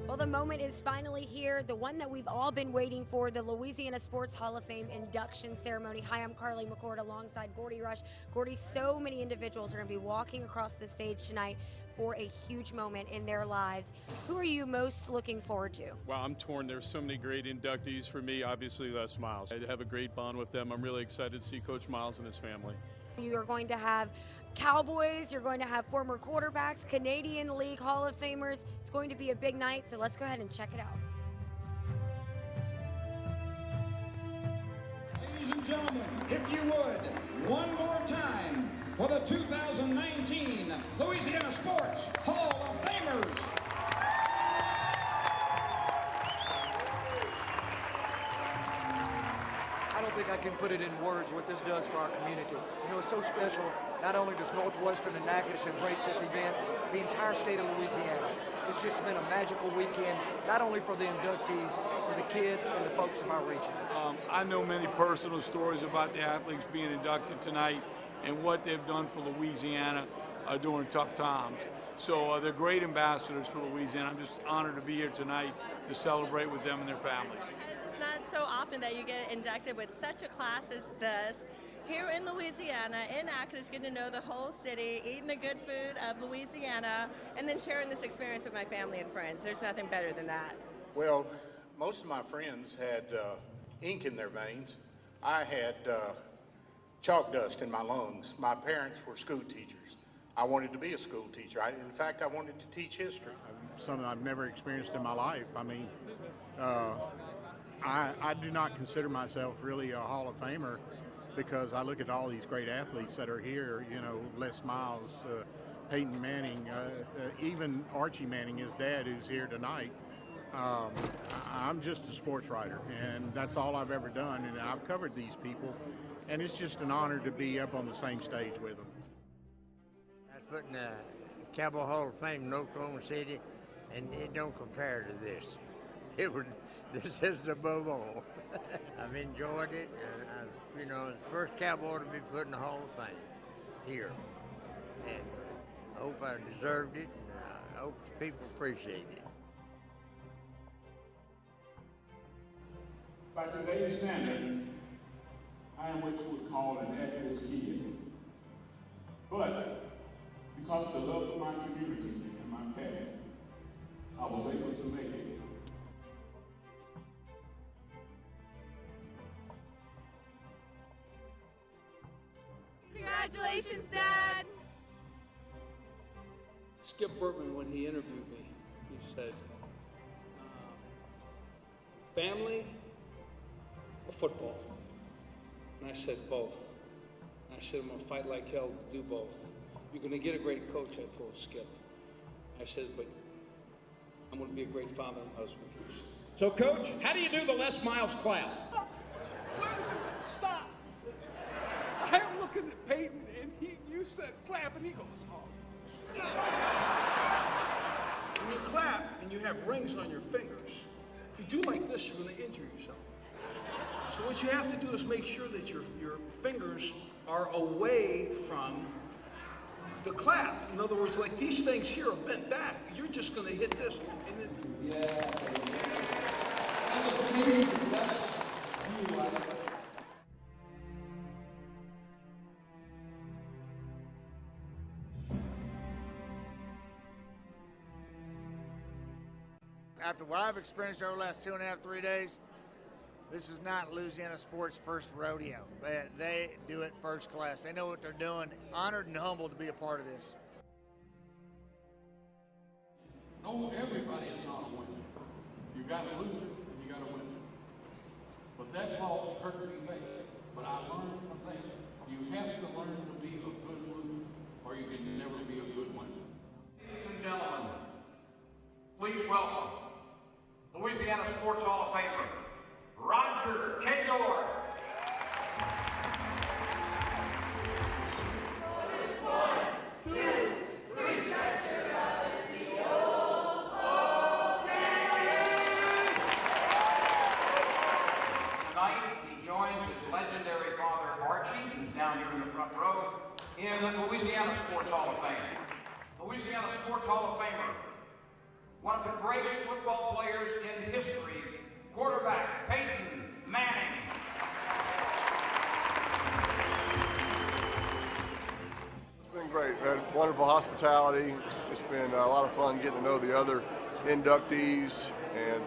Well, the moment is finally here, the one that we've all been waiting for, the Louisiana Sports Hall of Fame induction ceremony. Hi, I'm Carly McCord alongside Gordy Rush. Gordy, so many individuals are going to be walking across the stage tonight for a huge moment in their lives. Who are you most looking forward to? Wow, I'm torn. There's so many great inductees. For me, obviously, Les Miles. I have a great bond with them. I'm really excited to see Coach Miles and his family. You are going to have Cowboys, you're going to have former quarterbacks, Canadian League Hall of Famers. It's going to be a big night, so let's go ahead and check it out. Ladies and gentlemen, if you would, one more time for the 2019 Louisiana Sports Hall of Famers. I don't think I can put it in words what this does for our community. You know, it's so special. Not only does Northwestern and Natchitoches embrace this event, the entire state of Louisiana. It's just been a magical weekend, not only for the inductees, for the kids and the folks of our region. I know many personal stories about the athletes being inducted tonight and what they've done for Louisiana during tough times. So they're great ambassadors for Louisiana. I'm just honored to be here tonight to celebrate with them and their families. It's not so often that you get inducted with such a class as this. Here in Louisiana, in Natchitoches, getting to know the whole city, eating the good food of Louisiana, and then sharing this experience with my family and friends. There's nothing better than that. Well, most of my friends had ink in their veins. I had chalk dust in my lungs. My parents were school teachers. I wanted to be a school teacher. In fact, I wanted to teach history. Something I've never experienced in my life. I mean, I do not consider myself really a Hall of Famer because I look at all these great athletes that are here, you know, Les Miles, Peyton Manning, even Archie Manning, his dad, who's here tonight. I'm just a sports writer, and that's all I've ever done, and I've covered these people, and it's just an honor to be up on the same stage with them. That's putting the Cowboy Hall of Fame in Oklahoma City, and it don't compare to this. This is above all. I've enjoyed it, and you know, the first Cowboy to be put in the Hall of Fame here, and I hope I deserved it, and I hope the people appreciate it. By today's standard, I am what you would call an at-risk kid. But because of the love of my community and my past, I was able to make it. Congratulations, Dad! Skip Bertman, when he interviewed me, he said, family or football? And I said, both. And I said, I'm gonna fight like hell to do both. You're gonna get a great coach, I told Skip. I said, but I'm gonna be a great father and husband. So, Coach, how do you do the Les Miles clap? Wait a minute, stop. I'm looking at Peyton, and you said clap, and he goes, oh. When you clap and you have rings on your fingers, if you do like this, you're going to injure yourself. So what you have to do is make sure that your fingers are away from the clap. In other words, like these things here are bent back. You're just going to hit this, and then yeah. After what I've experienced over the last 2.5, 3 days, this is not Louisiana sports' first rodeo. They do it first class. They know what they're doing. Honored and humbled to be a part of this. No, everybody is not a winner. You got a loser and you got a winner. But that loss hurt me bad. But I learned from that. You have to learn to be a good one, or you can never be a good one. Ladies and gentlemen, please welcome Louisiana Sports Hall of Famer, Roger K. Gore. Tonight, he joins his legendary father, Archie, who's down here in the front row, in the Louisiana Sports Hall of Fame. Louisiana Sports Hall of Famer, one of the greatest football players in history, quarterback Peyton Manning. It's been great. We've had wonderful hospitality. It's been a lot of fun getting to know the other inductees, and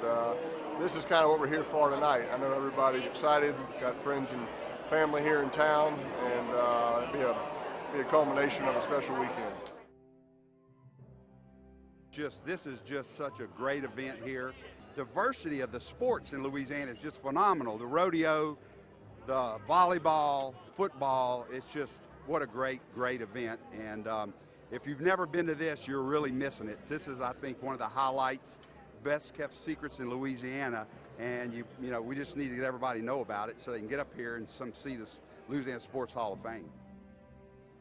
this is kind of what we're here for tonight. I know everybody's excited. We've got friends and family here in town, and it'll be a culmination of a special weekend. This is just such a great event here. Diversity of the sports in Louisiana is just phenomenal. The rodeo, the volleyball, football, it's just what a great event. And if you've never been to this, you're really missing it. This is, I think, one of the highlights, best kept secrets in Louisiana. And you know, we just need to let everybody know about it so they can get up here and see this Louisiana Sports Hall of Fame.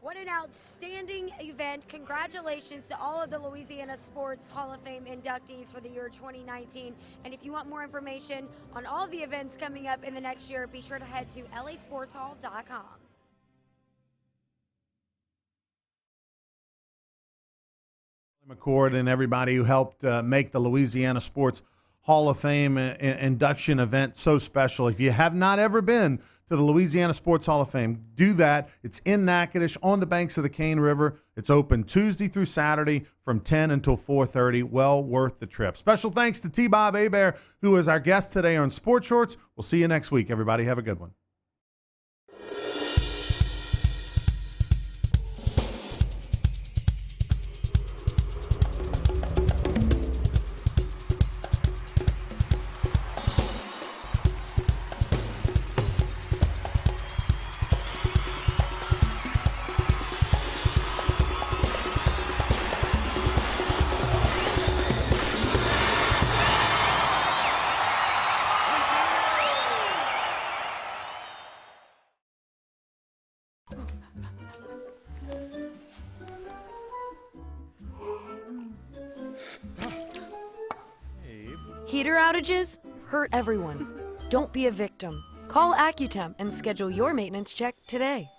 What an outstanding event. Congratulations to all of the Louisiana Sports Hall of Fame inductees for the year 2019. And if you want more information on all of the events coming up in the next year, be sure to head to lasportshall.com. McCord and everybody who helped make the Louisiana Sports Hall of Fame induction event so special. If you have not ever been to the Louisiana Sports Hall of Fame, do that. It's in Natchitoches on the banks of the Cane River. It's open Tuesday through Saturday from 10 until 4:30. Well worth the trip. Special thanks to T-Bob Hebert, who is our guest today on Sports Shorts. We'll see you next week, everybody. Have a good one. Heater outages hurt everyone. Don't be a victim. Call Accutemp and schedule your maintenance check today.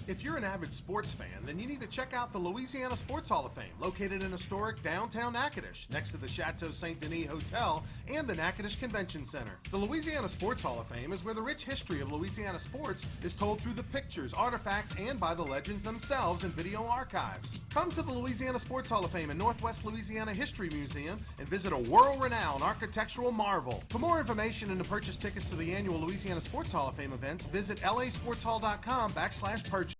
If you're an avid sports fan, then you need to check out the Louisiana Sports Hall of Fame, located in historic downtown Natchitoches, next to the Chateau St. Denis Hotel and the Natchitoches Convention Center. The Louisiana Sports Hall of Fame is where the rich history of Louisiana sports is told through the pictures, artifacts, and by the legends themselves in video archives. Come to the Louisiana Sports Hall of Fame and Northwest Louisiana History Museum and visit a world-renowned architectural marvel. For more information and to purchase tickets to the annual Louisiana Sports Hall of Fame events, visit lasportshall.com/purchase.